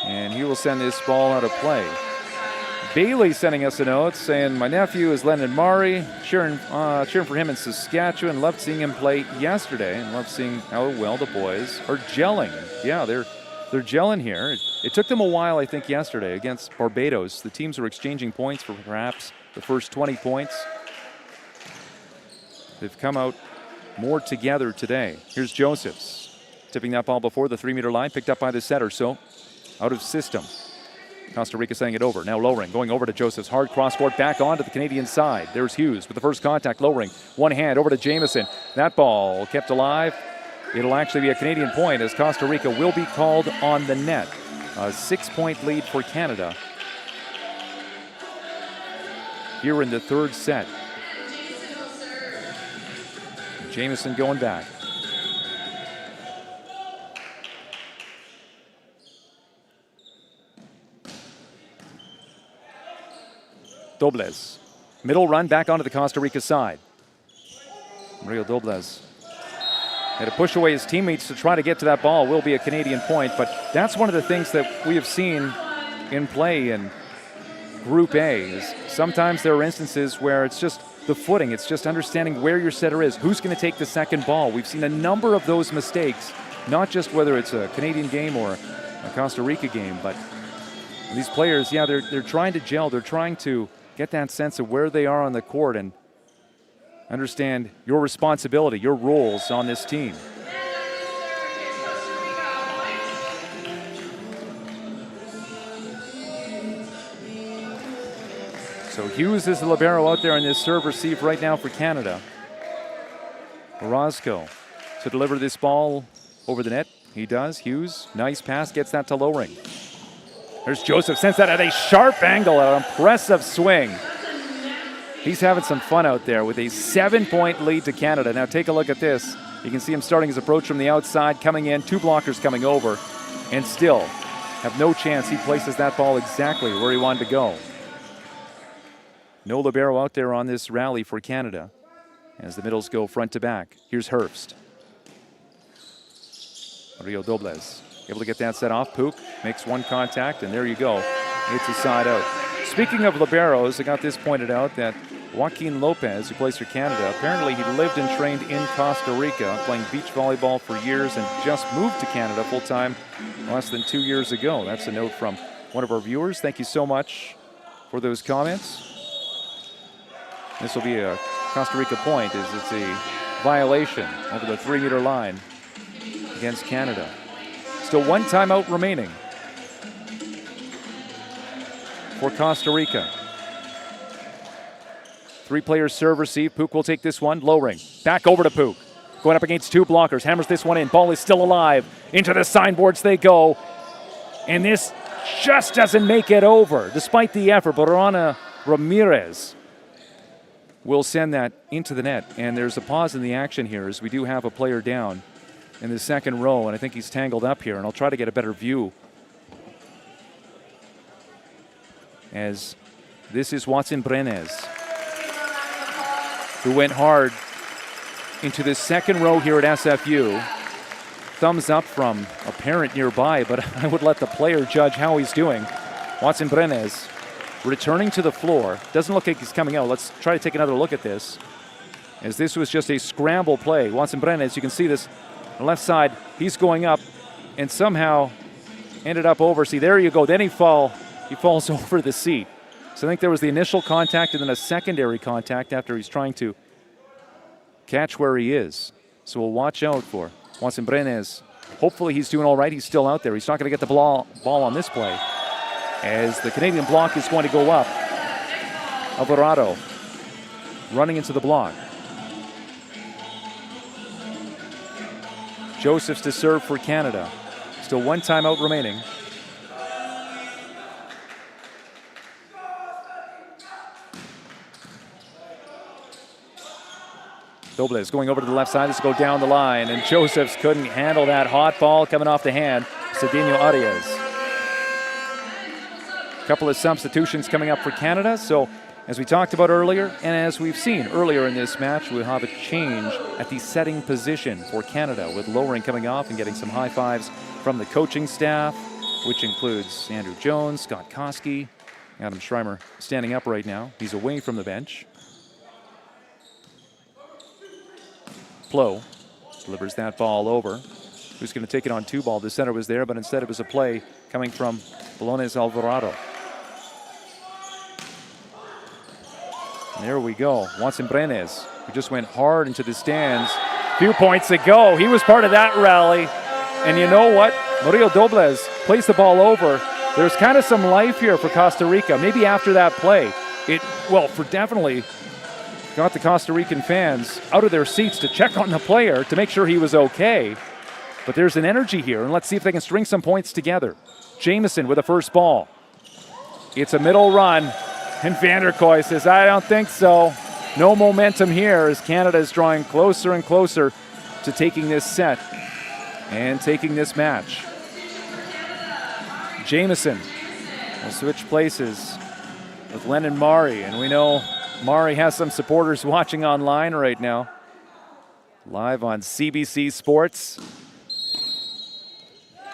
And he will send this ball out of play. Bailey sending us a note saying, my nephew is Lennon Murray, cheering for him in Saskatchewan. Loved seeing him play yesterday and loved seeing how well the boys are gelling. Yeah, they're gelling here. It took them a while, I think, yesterday against Barbados. The teams were exchanging points for perhaps the first 20 points. They've come out more together today. Here's Josephs tipping that ball before the 3-meter line, picked up by the setter, so out of system. Costa Rica sending it over. Now Lowering going over to Josephs. Hard cross court back onto the Canadian side. There's Hughes with the first contact. Lowering. One hand over to Jamieson. That ball kept alive. It'll actually be a Canadian point as Costa Rica will be called on the net. A 6-point lead for Canada here in the third set. Jamieson going back. Doblez. Middle run back onto the Costa Rica side. Mario Doblez had to push away his teammates to try to get to that ball. Will be a Canadian point, but that's one of the things that we have seen in play in Group A. Is sometimes there are instances where it's just the footing. It's just understanding where your setter is. Who's going to take the second ball? We've seen a number of those mistakes, not just whether it's a Canadian game or a Costa Rica game, but these players, yeah, they're trying to gel. They're trying to get that sense of where they are on the court and understand your responsibility, your roles on this team. So Hughes is the libero out there in this serve receive right now for Canada. Orozco to deliver this ball over the net. He does. Hughes, nice pass, gets that to Lowering. There's Joseph, sends that at a sharp angle, an impressive swing. He's having some fun out there with a 7-point lead to Canada. Now take a look at this. You can see him starting his approach from the outside, coming in, 2 blockers coming over, and still have no chance. He places that ball exactly where he wanted to go. No libero out there on this rally for Canada. as the middles go front to back. Here's Herbst. Rio Dobles able to get that set off. Pook makes one contact, and there you go. It's a side out. Speaking of liberos, I got this pointed out that Joaquin Lopez, who plays for Canada, apparently he lived and trained in Costa Rica, playing beach volleyball for years, and just moved to Canada full-time less than 2 years ago. That's a note from one of our viewers. Thank you so much for those comments. This will be a Costa Rica point, as it's a violation over the 3-meter line against Canada. Still one timeout remaining for Costa Rica. 3-player serve receive. Pook will take this one. Lowering. Back over to Pook. Going up against 2 blockers. Hammers this one in. Ball is still alive. Into the signboards they go. And this just doesn't make it over, despite the effort. Borona Ramirez will send that into the net. And there's a pause in the action here, as we do have a player down in the second row, and I think he's tangled up here, and I'll try to get a better view. As this is Watson Brenes, who went hard into the second row here at SFU. Thumbs up from a parent nearby, but I would let the player judge how he's doing. Watson Brenes returning to the floor. Doesn't look like he's coming out. Let's try to take another look at this, as this was just a scramble play. Watson Brenes, you can see this on the left side, he's going up and somehow ended up over. See, there you go. Then he falls over the seat. So I think there was the initial contact and then a secondary contact after he's trying to catch where he is. So we'll watch out for Watson Brenes. Hopefully he's doing all right. He's still out there. He's not going to get the ball on this play, as the Canadian block is going to go up. Alvarado running into the block. Josephs to serve for Canada. Still one timeout remaining. Dobles going over to the left side. Let's go down the line, and Josephs couldn't handle that hot ball coming off the hand. Cedinho Arias. A couple of substitutions coming up for Canada. So as we talked about earlier, and as we've seen earlier in this match, we'll have a change at the setting position for Canada, with Lowering coming off and getting some high fives from the coaching staff, which includes Andrew Jones, Scott Koski, Adam Schreimer standing up right now. He's away from the bench. Plo delivers that ball over. Who's going to take it on 2-ball? The center was there, but instead it was a play coming from Bolones Alvarado. And there we go. Watson Brenes, who just went hard into the stands a few points ago. He was part of that rally. And you know what? Murillo Dobles plays the ball over. There's kind of some life here for Costa Rica. Maybe after that play, definitely got the Costa Rican fans out of their seats to check on the player to make sure he was okay. But there's an energy here, and let's see if they can string some points together. Jamieson with the first ball. It's a middle run. And Vanderkoy says, I don't think so. No momentum here, as Canada is drawing closer and closer to taking this set and taking this match. Jamieson will switch places with Lennon Mari, and we know Mari has some supporters watching online right now, live on CBC Sports.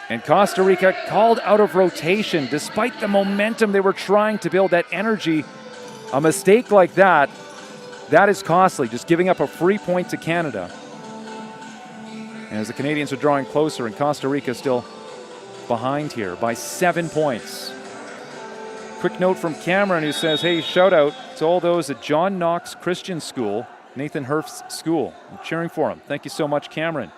And Costa Rica called out of rotation despite the momentum they were trying to build, that energy. A mistake like that is costly, just giving up a free point to Canada. And as the Canadians are drawing closer, and Costa Rica still behind here by 7 points. Quick note from Cameron, who says, hey, shout out to all those at John Knox Christian School, Nathan Herf's school. I'm cheering for him. Thank you so much, Cameron.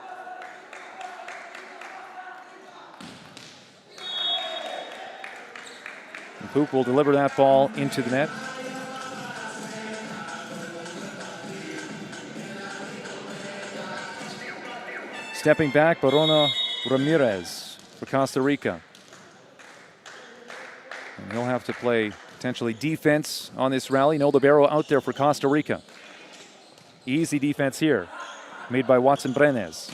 And Pook will deliver that ball into the net. Stepping back, Borona Ramirez for Costa Rica. And he'll have to play potentially defense on this rally. No libero out there for Costa Rica. Easy defense here, made by Watson Brenes.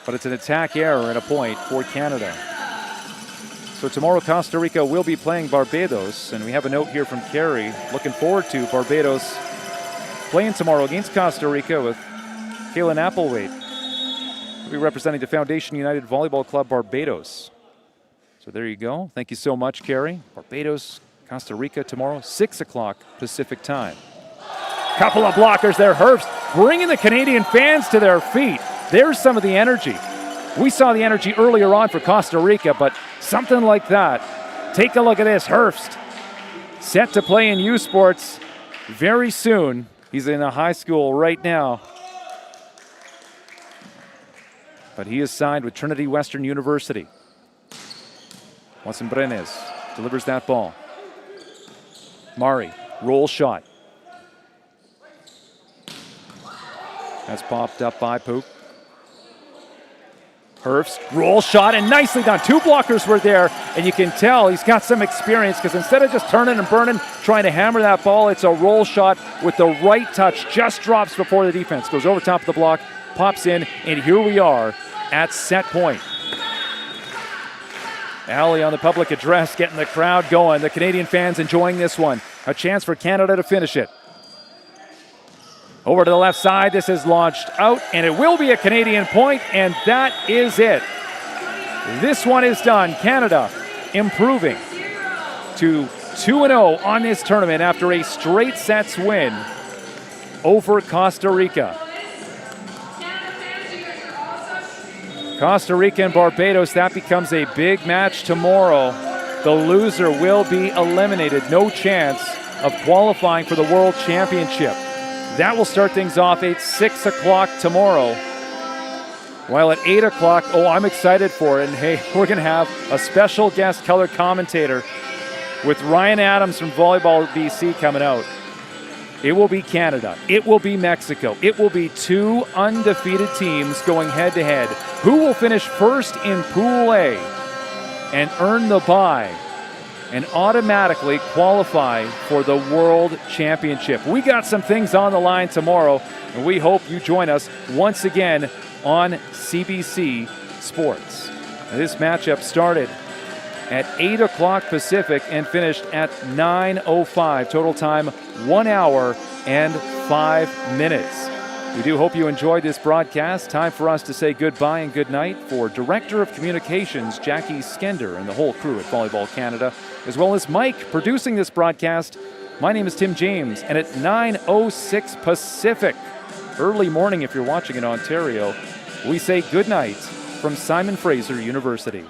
But it's an attack error and a point for Canada. So tomorrow Costa Rica will be playing Barbados, and we have a note here from Kerry, looking forward to Barbados playing tomorrow against Costa Rica with Kaylin Applewhite. We'll be representing the Foundation United Volleyball Club Barbados. So there you go. Thank you so much, Carrie. Barbados, Costa Rica tomorrow, 6 o'clock Pacific time. Couple of blockers there. Herbst bringing the Canadian fans to their feet. There's some of the energy. We saw the energy earlier on for Costa Rica, but something like that. Take a look at this. Herbst set to play in U Sports very soon. He's in a high school right now. But he is signed with Trinity Western University. Watson Brenes delivers that ball. Mari, roll shot. That's popped up by Pook. Herbst, roll shot, and nicely done. 2 blockers were there, and you can tell he's got some experience because instead of just turning and burning, trying to hammer that ball, it's a roll shot with the right touch, just drops before the defense. Goes over top of the block, pops in, and here we are at set point. Allie on the public address, getting the crowd going. The Canadian fans enjoying this one. A chance for Canada to finish it. Over to the left side, this is launched out, and it will be a Canadian point, and that is it. This one is done. Canada improving to 2-0 on this tournament after a straight sets win over Costa Rica. Costa Rica and Barbados, that becomes a big match tomorrow. The loser will be eliminated. No chance of qualifying for the World Championship. That will start things off at 6 o'clock tomorrow. While at 8 o'clock, I'm excited for it. And hey, we're going to have a special guest color commentator with Ryan Adams from Volleyball BC coming out. It will be Canada. It will be Mexico. It will be 2 undefeated teams going head-to-head. Who will finish first in Pool A and earn the bye and automatically qualify for the World Championship? We got some things on the line tomorrow, and we hope you join us once again on CBC Sports. Now, this matchup started at 8 o'clock Pacific and finished at 9:05. Total time, 1 hour and 5 minutes. We do hope you enjoyed this broadcast. Time for us to say goodbye and good night for Director of Communications Jackie Skender and the whole crew at Volleyball Canada, as well as Mike producing this broadcast. My name is Tim James, and at 9:06 Pacific, early morning if you're watching in Ontario, we say good night from Simon Fraser University.